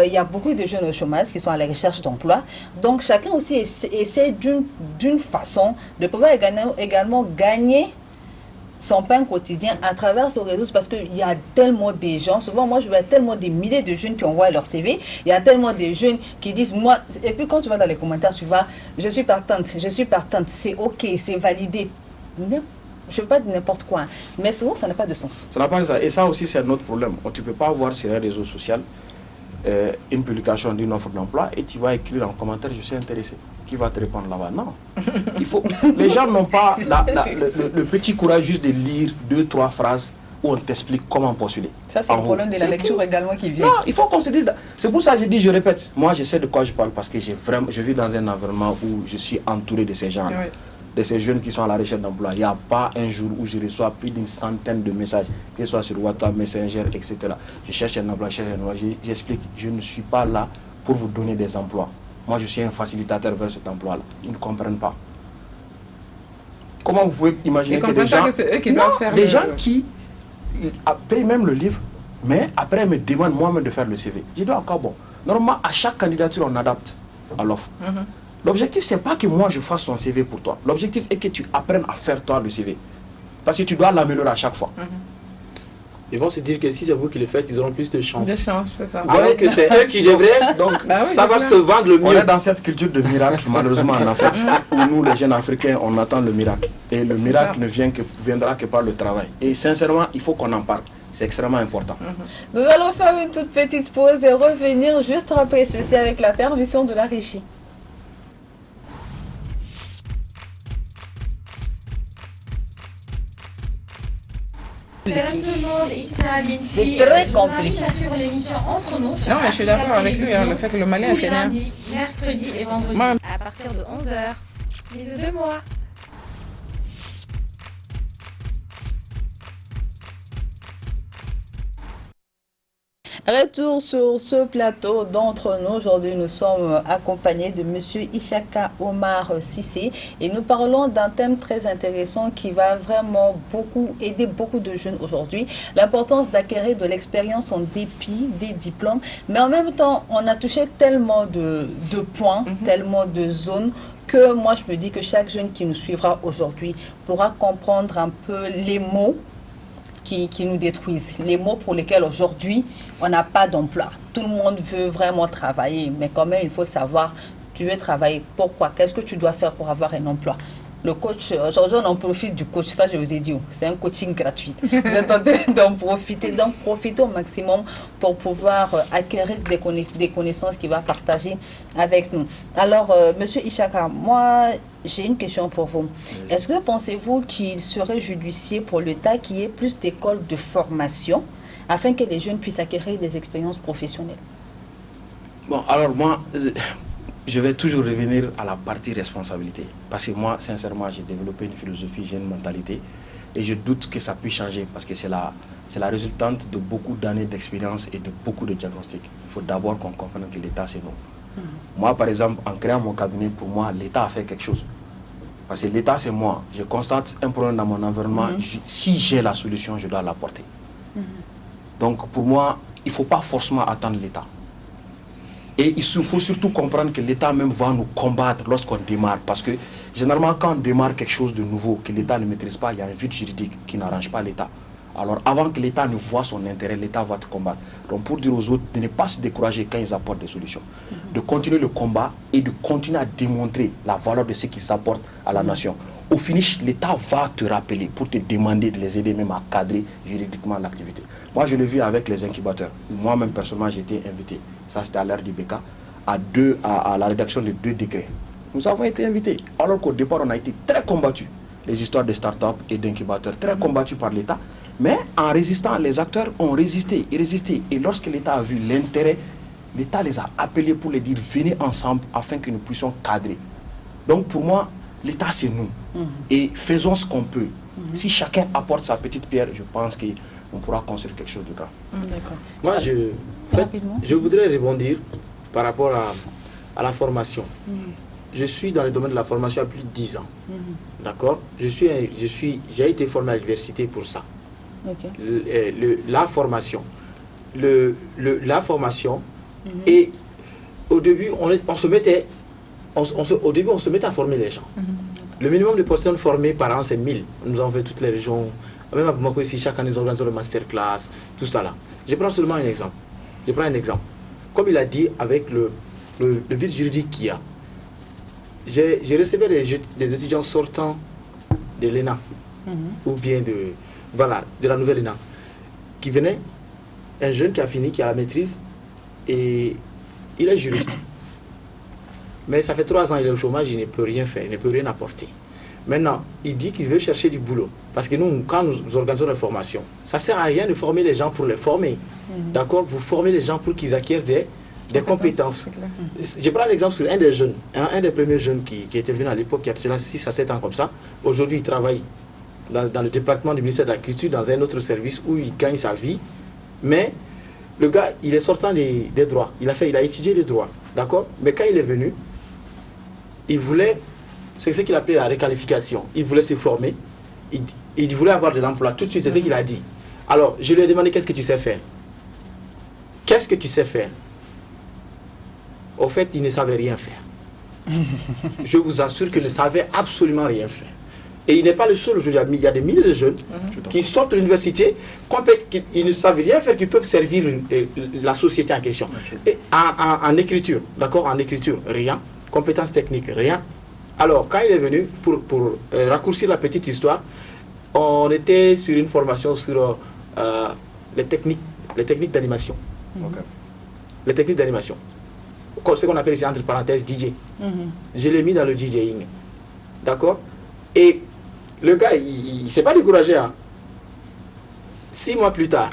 il y a beaucoup de jeunes au chômage qui sont à la recherche d'emploi. Donc, chacun aussi essaie d'une façon de pouvoir également gagner son pain quotidien à travers ce réseau, parce qu'il y a tellement de gens, souvent moi je vois tellement des milliers de jeunes qui envoient leur CV, il y a tellement de jeunes qui disent moi, et puis quand tu vas dans les commentaires, tu vas, je suis partante, c'est ok, c'est validé. Non. Je ne veux pas dire n'importe quoi, mais souvent ça n'a pas de sens. Ça n'a pas de sens. Et ça aussi c'est un autre problème. Tu ne peux pas voir sur les réseaux sociaux une publication d'une offre d'emploi et tu vas écrire en commentaire je suis intéressé. Qui va te répondre là-bas? Non. Les gens n'ont pas le petit courage juste de lire 2-3 phrases où on t'explique comment postuler. Ça c'est le problème de la lecture également qui vient. Non, il faut qu'on se dise. C'est pour ça que je répète. Moi je sais de quoi je parle parce que je vis dans un environnement où je suis entouré de ces gens. Oui. De ces jeunes qui sont à la recherche d'emploi. Il n'y a pas un jour où je reçois plus d'une centaine de messages, que ce soit sur WhatsApp, Messenger, etc. Je cherche un emploi, j'explique, je ne suis pas là pour vous donner des emplois. Moi, je suis un facilitateur vers cet emploi-là. Ils ne comprennent pas. Comment vous pouvez imaginer que des gens... des gens qui payent même le livre, mais après me demandent moi-même de faire le CV. Je dis encore bon. Normalement, à chaque candidature, on adapte à l'offre. L'objectif, ce n'est pas que moi je fasse ton CV pour toi. L'objectif est que tu apprennes à faire toi le CV. Parce que tu dois l'améliorer à chaque fois. Ils vont se dire que si c'est vous qui le faites, ils auront plus de chance. De chance, c'est ça. Alors que c'est eux qui devraient, donc ça va se vendre le mieux. On est dans cette culture de miracle, malheureusement en Afrique, où nous, les jeunes Africains, on attend le miracle. Et le miracle ne viendra que par le travail. Et sincèrement, il faut qu'on en parle. C'est extrêmement important. Nous allons faire une toute petite pause et revenir juste après ceci avec la permission de la régie. C'est très compliqué. Non, mais je suis d'accord avec lui, le fait que le Mali a fait lundi, mercredi et vendredi à partir de 11h. Bisous de moi. Retour sur ce plateau d'entre nous. Aujourd'hui, nous sommes accompagnés de M. Ishaka Omar Cissé et nous parlons d'un thème très intéressant qui va vraiment aider beaucoup de jeunes aujourd'hui. L'importance d'acquérir de l'expérience en dépit des diplômes. Mais en même temps, on a touché tellement de points, tellement de zones que moi, je me dis que chaque jeune qui nous suivra aujourd'hui pourra comprendre un peu les mots qui nous détruisent, les mots pour lesquels aujourd'hui on n'a pas d'emploi. Tout le monde veut vraiment travailler, mais quand même il faut savoir, tu veux travailler, pourquoi, qu'est-ce que tu dois faire pour avoir un emploi. Le coach, aujourd'hui on en profite du coach, ça je vous ai dit, c'est un coaching gratuit. Vous êtes en train d'en profiter, au maximum pour pouvoir acquérir des connaissances qu'il va partager avec nous. Alors, Monsieur Ishaka, moi j'ai une question pour vous. Est-ce que pensez-vous qu'il serait judicieux pour l'État qu'il y ait plus d'écoles de formation afin que les jeunes puissent acquérir des expériences professionnelles? Bon, alors moi, je vais toujours revenir à la partie responsabilité. Parce que moi, sincèrement, j'ai développé une philosophie, j'ai une mentalité. Et je doute que ça puisse changer parce que c'est la résultante de beaucoup d'années d'expérience et de beaucoup de diagnostics. Il faut d'abord qu'on comprenne que l'État, c'est nous. Moi, par exemple, en créant mon cabinet, pour moi, l'État a fait quelque chose. Parce que l'État, c'est moi. Je constate un problème dans mon environnement. Si j'ai la solution, je dois l'apporter. Donc, pour moi, il ne faut pas forcément attendre l'État. Et il faut surtout comprendre que l'État même va nous combattre lorsqu'on démarre. Parce que généralement, quand on démarre quelque chose de nouveau, que l'État ne maîtrise pas, il y a un vide juridique qui n'arrange pas l'État. Alors avant que l'État ne voit son intérêt, l'État va te combattre. Donc pour dire aux autres de ne pas se décourager quand ils apportent des solutions. De continuer le combat et de continuer à démontrer la valeur de ce qu'ils apportent à la nation. Au finish, l'État va te rappeler pour te demander de les aider même à cadrer juridiquement l'activité. Moi, je l'ai vu avec les incubateurs. Moi-même, personnellement, j'ai été invité. Ça, c'était à l'ère du BK, à la rédaction de 2 décrets. Nous avons été invités. Alors qu'au départ, on a été très combattus. Les histoires de start-up et d'incubateurs, très combattus par l'État. Mais en résistant, les acteurs ont résisté et résisté. Et lorsque l'État a vu l'intérêt, l'État les a appelés pour les dire venez ensemble afin que nous puissions cadrer. Donc pour moi, l'État c'est nous. Et faisons ce qu'on peut. Si chacun apporte sa petite pierre, je pense qu'on pourra construire quelque chose de grand. D'accord. Moi, je voudrais rebondir par rapport à la formation. Je suis dans le domaine de la formation à plus de 10 ans. D'accord? J'ai été formé à l'université pour ça. La formation. La formation. Et au début, on se mettait à former les gens. Le minimum de personnes formées par an, c'est 1000. Nous avons fait toutes les régions. Même à Bamako ici, chaque année, nous organisons le masterclass, tout ça là. Je prends seulement un exemple. Comme il a dit, avec le vide juridique qu'il y a, j'ai reçu des étudiants sortant de l'ENA, ou bien de la nouvelle ENA, qui venait, un jeune qui a fini, qui a la maîtrise, et il est juriste. Mais ça fait 3 ans, il est au chômage, il ne peut rien faire, il ne peut rien apporter. Maintenant, il dit qu'il veut chercher du boulot. Parce que nous, quand nous organisons des formations, ça ne sert à rien de former les gens pour les former. D'accord? Vous formez les gens pour qu'ils acquièrent des compétences. Je prends l'exemple sur un des jeunes, un des premiers jeunes qui était venu à l'époque, qui a cela 6 à 7 ans comme ça. Aujourd'hui, il travaille dans le département du ministère de la Culture, dans un autre service où il gagne sa vie. Mais le gars, il est sortant des droits. Il a étudié les droits. D'accord? Mais quand il est venu, il voulait, c'est ce qu'il appelait la réqualification. Il voulait se former. Il voulait avoir de l'emploi. Tout de suite, c'est ce qu'il a dit. Alors, je lui ai demandé qu'est-ce que tu sais faire? Qu'est-ce que tu sais faire? Au fait, il ne savait rien faire. Je vous assure qu'il ne savait absolument rien faire. Et il n'est pas le seul aujourd'hui. Il y a des milliers de jeunes qui sortent de l'université, ils ne savent rien faire, qui peuvent servir la société en question. Et en écriture, d'accord? En écriture, rien. Compétences techniques, rien. Alors, quand il est venu, pour raccourcir la petite histoire, on était sur une formation sur les techniques d'animation. Les techniques d'animation. Ce qu'on appelle ici, entre parenthèses, DJ. Je l'ai mis dans le DJing. D'accord? Et le gars, il ne s'est pas découragé. 6 mois plus tard,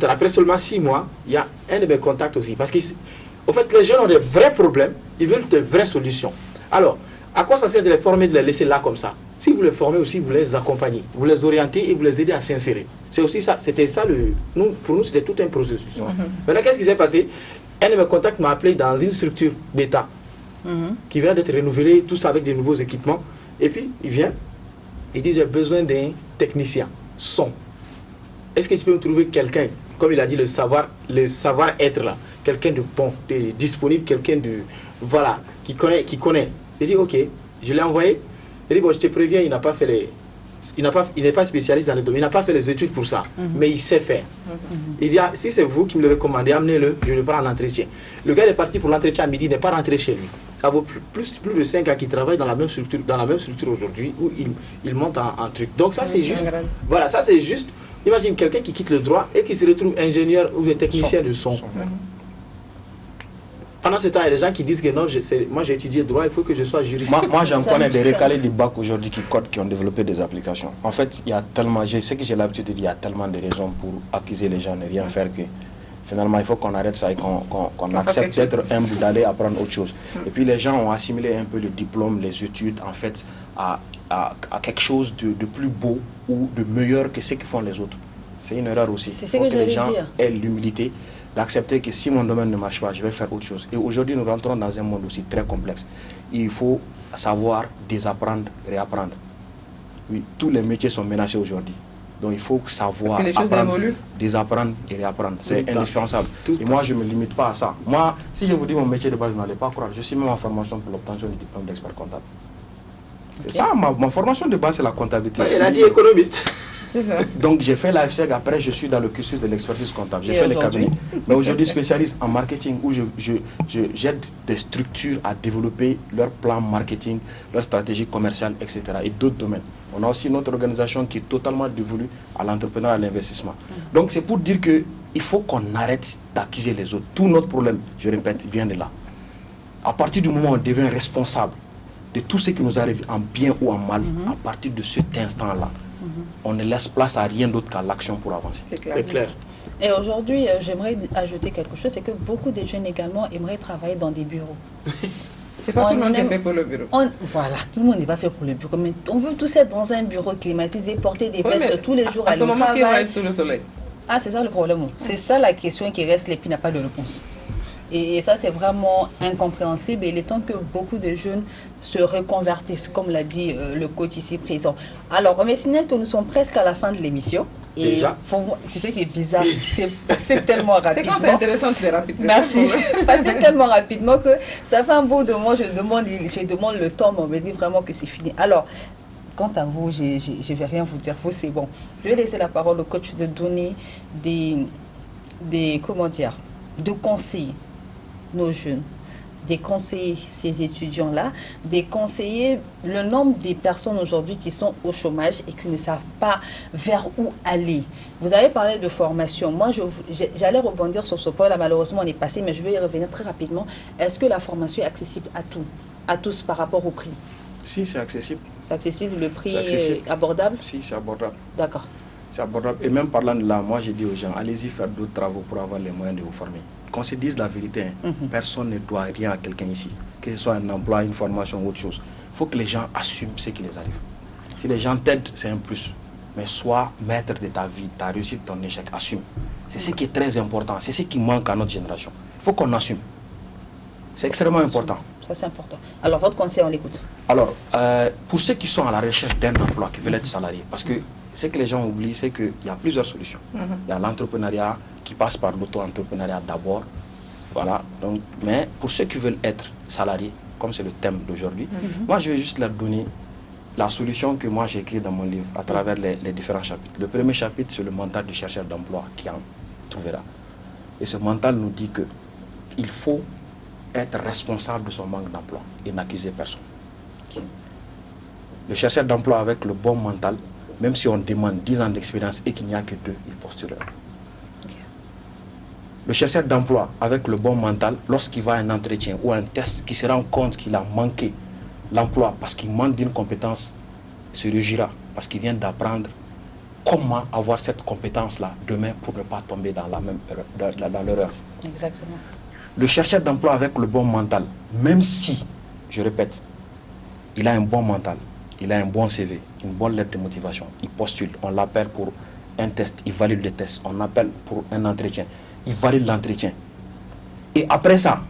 après seulement 6 mois, il y a un de mes contacts aussi. Parce qu'au fait, les jeunes ont des vrais problèmes, ils veulent de vraies solutions. Alors, à quoi ça sert de les former, de les laisser là comme ça? Si vous les formez aussi, vous les accompagnez, vous les orientez et vous les aidez à s'insérer. C'est aussi ça, c'était ça, pour nous, c'était tout un processus. Maintenant, qu'est-ce qui s'est passé? Un de mes contacts m'a appelé dans une structure d'État qui vient d'être renouvelée, tout ça avec des nouveaux équipements. Et puis, il vient, il dit, j'ai besoin d'un technicien, son. Est-ce que tu peux me trouver quelqu'un, comme il a dit, le savoir-être là, quelqu'un de bon, de disponible, quelqu'un de, voilà, qui connaît. Il dit, ok, je l'ai envoyé. Il dit, bon, je te préviens, il n'est pas spécialiste dans le domaine, il n'a pas fait les études pour ça, mais il sait faire. Il dit, si c'est vous qui me le recommandez, amenez-le, je le prends en entretien. Le gars est parti pour l'entretien à midi, il n'est pas rentré chez lui. Ça vaut plus de 5 gars qui travaillent dans la même structure aujourd'hui, où il monte en truc. Donc ça c'est juste, voilà, ça c'est juste, imagine quelqu'un qui quitte le droit et qui se retrouve ingénieur ou technicien de son. Pendant ce temps, il y a des gens qui disent que non, moi j'ai étudié le droit, il faut que je sois juriste. Moi j'en connais des recalés du bac aujourd'hui qui ont développé des applications. En fait, il y a tellement, je sais que j'ai l'habitude de dire, il y a tellement de raisons pour accuser les gens de ne rien faire que Finalement, il faut qu'on arrête ça et qu'on accepte d'être humble, d'aller apprendre autre chose. Et puis les gens ont assimilé un peu le diplôme, les études, en fait, à quelque chose de plus beau ou de meilleur que ce que font les autres. C'est une erreur aussi. C'est ce que les gens aient l'humilité d'accepter que si mon domaine ne marche pas, je vais faire autre chose. Et aujourd'hui, nous rentrons dans un monde aussi très complexe. Il faut savoir désapprendre, réapprendre. Oui, tous les métiers sont menacés aujourd'hui. Donc il faut savoir apprendre, désapprendre et réapprendre. C'est indispensable. Et moi, je ne me limite pas à ça. Moi, si je vous dis mon métier de base, vous n'allez pas croire. Je suis même en formation pour l'obtention du diplôme d'expert comptable. C'est ça, ma formation de base, c'est la comptabilité. Elle a dit économiste. Donc j'ai fait la FSEG, après je suis dans le cursus de l'expertise comptable. J'ai fait les cabinets. Mais aujourd'hui, spécialiste en marketing où j'aide des structures à développer leur plan marketing, leur stratégie commerciale, etc. et d'autres domaines. On a aussi notre organisation qui est totalement dévolue à l'entrepreneuriat et à l'investissement. Donc c'est pour dire qu'il faut qu'on arrête d'accuser les autres. Tout notre problème, je répète, vient de là. À partir du moment où on devient responsable de tout ce qui nous arrive en bien ou en mal, à partir de cet instant-là, on ne laisse place à rien d'autre qu'à l'action pour avancer. C'est clair. Et aujourd'hui, j'aimerais ajouter quelque chose, c'est que beaucoup de jeunes également aimeraient travailler dans des bureaux. C'est pas tout le monde qui est fait pour le bureau. Voilà, tout le monde n'est pas fait pour le bureau, mais on veut tous être dans un bureau climatisé, porter des vestes tous les jours à ce moment qui va être sous le soleil. Ah, c'est ça le problème. C'est ça la question qui reste et puis n'a pas de réponse. Et ça, c'est vraiment incompréhensible. Et il est temps que beaucoup de jeunes se reconvertissent, comme l'a dit le coach ici présent. Alors, on me signale que nous sommes presque à la fin de l'émission. Et déjà, pour moi, c'est ce qui est bizarre. C'est tellement rapide. C'est quand c'est intéressant que c'est rapide. Merci. C'est passé tellement rapidement que ça fait un bout de mois. Je demande le temps, mais on me dit vraiment que c'est fini. Alors, quant à vous, je ne vais rien vous dire. Vous, c'est bon. Je vais laisser la parole au coach de donner des conseils nos jeunes, des conseiller ces étudiants-là, des conseiller le nombre des personnes aujourd'hui qui sont au chômage et qui ne savent pas vers où aller. Vous avez parlé de formation. Moi, j'allais rebondir sur ce point-là. Malheureusement, on est passé, mais je vais y revenir très rapidement. Est-ce que la formation est accessible à tous par rapport au prix? Si, c'est accessible. C'est accessible, le prix est abordable? Si, c'est abordable. D'accord. C'est abordable. Et même parlant de là, moi, j'ai dit aux gens, allez-y faire d'autres travaux pour avoir les moyens de vous former. Qu'on se dise la vérité, personne ne doit rien à quelqu'un ici, que ce soit un emploi, une formation ou autre chose. Il faut que les gens assument ce qui les arrive. Si les gens t'aident, c'est un plus. Mais sois maître de ta vie, ta réussite, ton échec, assume. C'est ce qui est très important, c'est ce qui manque à notre génération. Il faut qu'on assume. C'est extrêmement important. Ça, c'est important. Alors, votre conseil, on l'écoute. Alors, pour ceux qui sont à la recherche d'un emploi, qui veulent être salariés, parce que ce que les gens oublient, c'est qu'il y a plusieurs solutions. Il y a l'entrepreneuriat qui passe par l'auto-entrepreneuriat d'abord. Voilà. Donc, mais pour ceux qui veulent être salariés, comme c'est le thème d'aujourd'hui, moi, je vais juste leur donner la solution que moi j'ai écrite dans mon livre à travers les différents chapitres. Le premier chapitre, c'est le mental du chercheur d'emploi qui en trouvera. Et ce mental nous dit qu'il faut être responsable de son manque d'emploi et n'accuser personne. Le chercheur d'emploi avec le bon mental, même si on demande 10 ans d'expérience et qu'il n'y a que 2, il postulera. Le chercheur d'emploi avec le bon mental, lorsqu'il va à un entretien ou à un test, qui se rend compte qu'il a manqué l'emploi parce qu'il manque d'une compétence, se réjouira parce qu'il vient d'apprendre comment avoir cette compétence-là demain pour ne pas tomber dans l'erreur. Exactement. Le chercheur d'emploi avec le bon mental, même si, je répète, il a un bon mental, il a un bon CV, une bonne lettre de motivation, il postule, on l'appelle pour un test, il valide le test, on appelle pour un entretien, il valide l'entretien. Et après ça,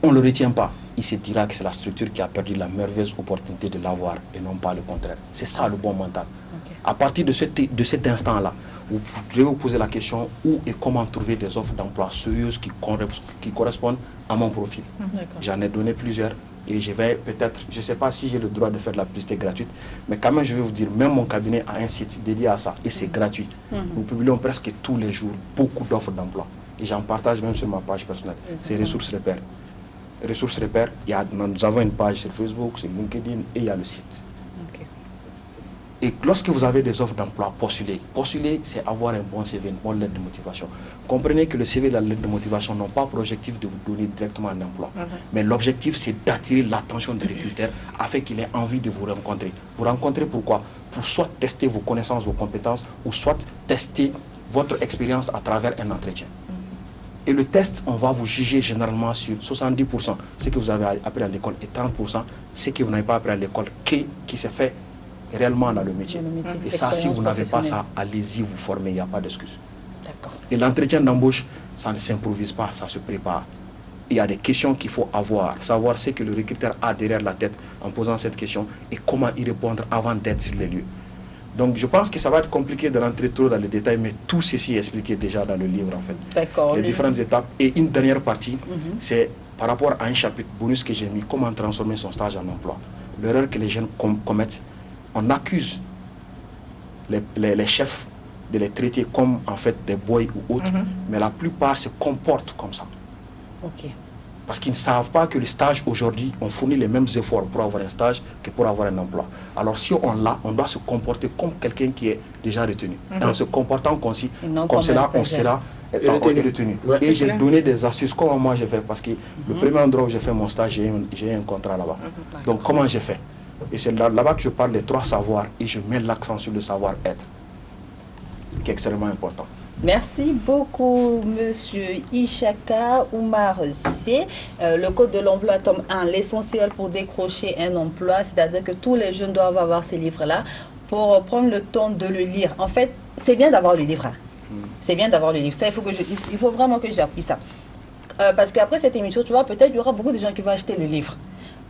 on ne le retient pas. Il se dira que c'est la structure qui a perdu la merveilleuse opportunité de l'avoir et non pas le contraire. C'est ça le bon mental. À partir de cet instant-là, vous devez vous poser la question où et comment trouver des offres d'emploi sérieuses qui correspondent à mon profil. J'en ai donné plusieurs et je vais peut-être, je ne sais pas si j'ai le droit de faire de la publicité gratuite, mais quand même je vais vous dire, même mon cabinet a un site dédié à ça et c'est gratuit. Nous publions presque tous les jours beaucoup d'offres d'emploi et j'en partage même sur ma page personnelle. C'est Ressources Repères. Ressources Repères, nous avons une page sur Facebook, sur LinkedIn et il y a le site. Et lorsque vous avez des offres d'emploi, postulez. Postuler, c'est avoir un bon CV, une bonne lettre de motivation. Comprenez que le CV et la lettre de motivation n'ont pas pour objectif de vous donner directement un emploi. Mais l'objectif, c'est d'attirer l'attention du recruteur afin qu'il ait envie de vous rencontrer. Vous rencontrer pourquoi? Pour soit tester vos connaissances, vos compétences, ou soit tester votre expérience à travers un entretien. Et le test, on va vous juger généralement sur 70%, ce que vous avez appris à l'école, et 30%, ce que vous n'avez pas appris à l'école, qui se fait réellement dans le métier. Et ça, si vous n'avez pas ça, allez-y vous former, il n'y a pas d'excuse. Et l'entretien d'embauche, ça ne s'improvise pas, ça se prépare. Il y a des questions qu'il faut savoir ce que le recruteur a derrière la tête en posant cette question et comment y répondre avant d'être sur les lieux. Donc je pense que ça va être compliqué de rentrer trop dans les détails, mais tout ceci est expliqué déjà dans le livre en fait. D'accord. Les différentes étapes. Et une dernière partie, c'est par rapport à un chapitre bonus que j'ai mis, comment transformer son stage en emploi. L'erreur que les jeunes commettent, on accuse les chefs de les traiter comme en fait des boys ou autres, mais la plupart se comportent comme ça. Parce qu'ils ne savent pas que le stage aujourd'hui, on fournit les mêmes efforts pour avoir un stage que pour avoir un emploi. Alors si on l'a, on doit se comporter comme quelqu'un qui est déjà retenu. Et en se comportant comme cela, on sera retenu. Et j'ai donné des astuces, comment moi j'ai fait, parce que le premier endroit où j'ai fait mon stage, j'ai un contrat là-bas. Donc comment j'ai fait? Et c'est là-bas que je parle des 3 savoirs et je mets l'accent sur le savoir-être, qui est extrêmement important. Merci beaucoup, Monsieur Ishaka Oumar Cissé. Le Code de l'emploi, tome 1, l'essentiel pour décrocher un emploi, c'est-à-dire que tous les jeunes doivent avoir ces livres-là pour prendre le temps de le lire. En fait, c'est bien d'avoir le livre. C'est bien d'avoir le livre. Ça, il faut vraiment que j'appuie ça. Parce qu'après cette émission, tu vois, peut-être il y aura beaucoup de gens qui vont acheter le livre.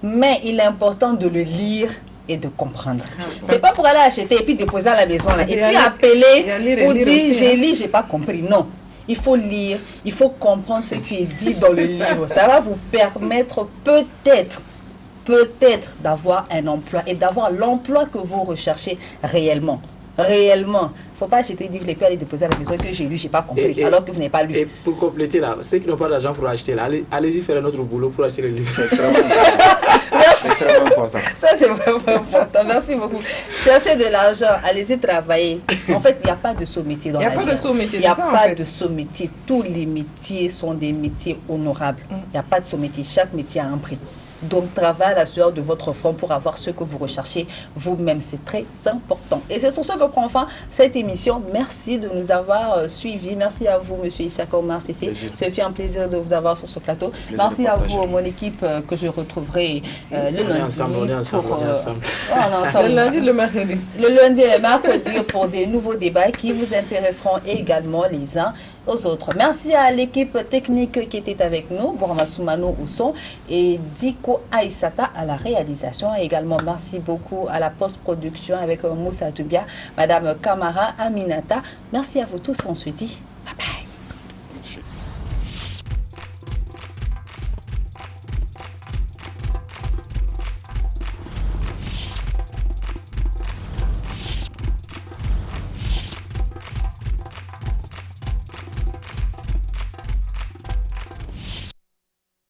Mais il est important de le lire et de comprendre. C'est pas pour aller acheter et puis déposer à la maison là, et puis appeler pour dire j'ai lu, j'ai pas compris. Non, il faut lire, il faut comprendre ce qui est dit dans le livre. Ça va vous permettre peut-être d'avoir un emploi et d'avoir l'emploi que vous recherchez réellement. Réellement. Il ne faut pas acheter des livres et puis aller déposer à la maison que j'ai lu, j'ai pas compris, alors que vous n'avez pas lu. Et pour compléter là, ceux qui n'ont pas d'argent pour acheter là, allez-y faire un autre boulot pour acheter les livres. Merci. Ça c'est vraiment important. Merci beaucoup. Cherchez de l'argent, allez-y travailler. En fait, il n'y a pas de saut-métier dans la vie. Il n'y a pas de saut-métier. Il n'y a pas de saut-métier. Tous les métiers sont des métiers honorables. Il n'y a pas de saut-métier. Chaque métier a un prix. Donc, travaillez à la sueur de votre front pour avoir ce que vous recherchez vous-même. C'est très important. Et c'est sur ce que prend fin cette émission. Merci de nous avoir suivis. Merci à vous, Monsieur Ishaka Oumar Cissé. Ce fut un plaisir de vous avoir sur ce plateau. Merci à vous, mon équipe, que je retrouverai le lundi. On est ensemble. Le lundi, le mercredi. Le lundi et le mercredi pour des nouveaux débats qui vous intéresseront également les uns aux autres. Merci à l'équipe technique qui était avec nous, Bourama Soumano au son et Diko Aïsata à la réalisation. Et également, merci beaucoup à la post-production avec Moussa Toubia, Madame Kamara Aminata. Merci à vous tous, on se dit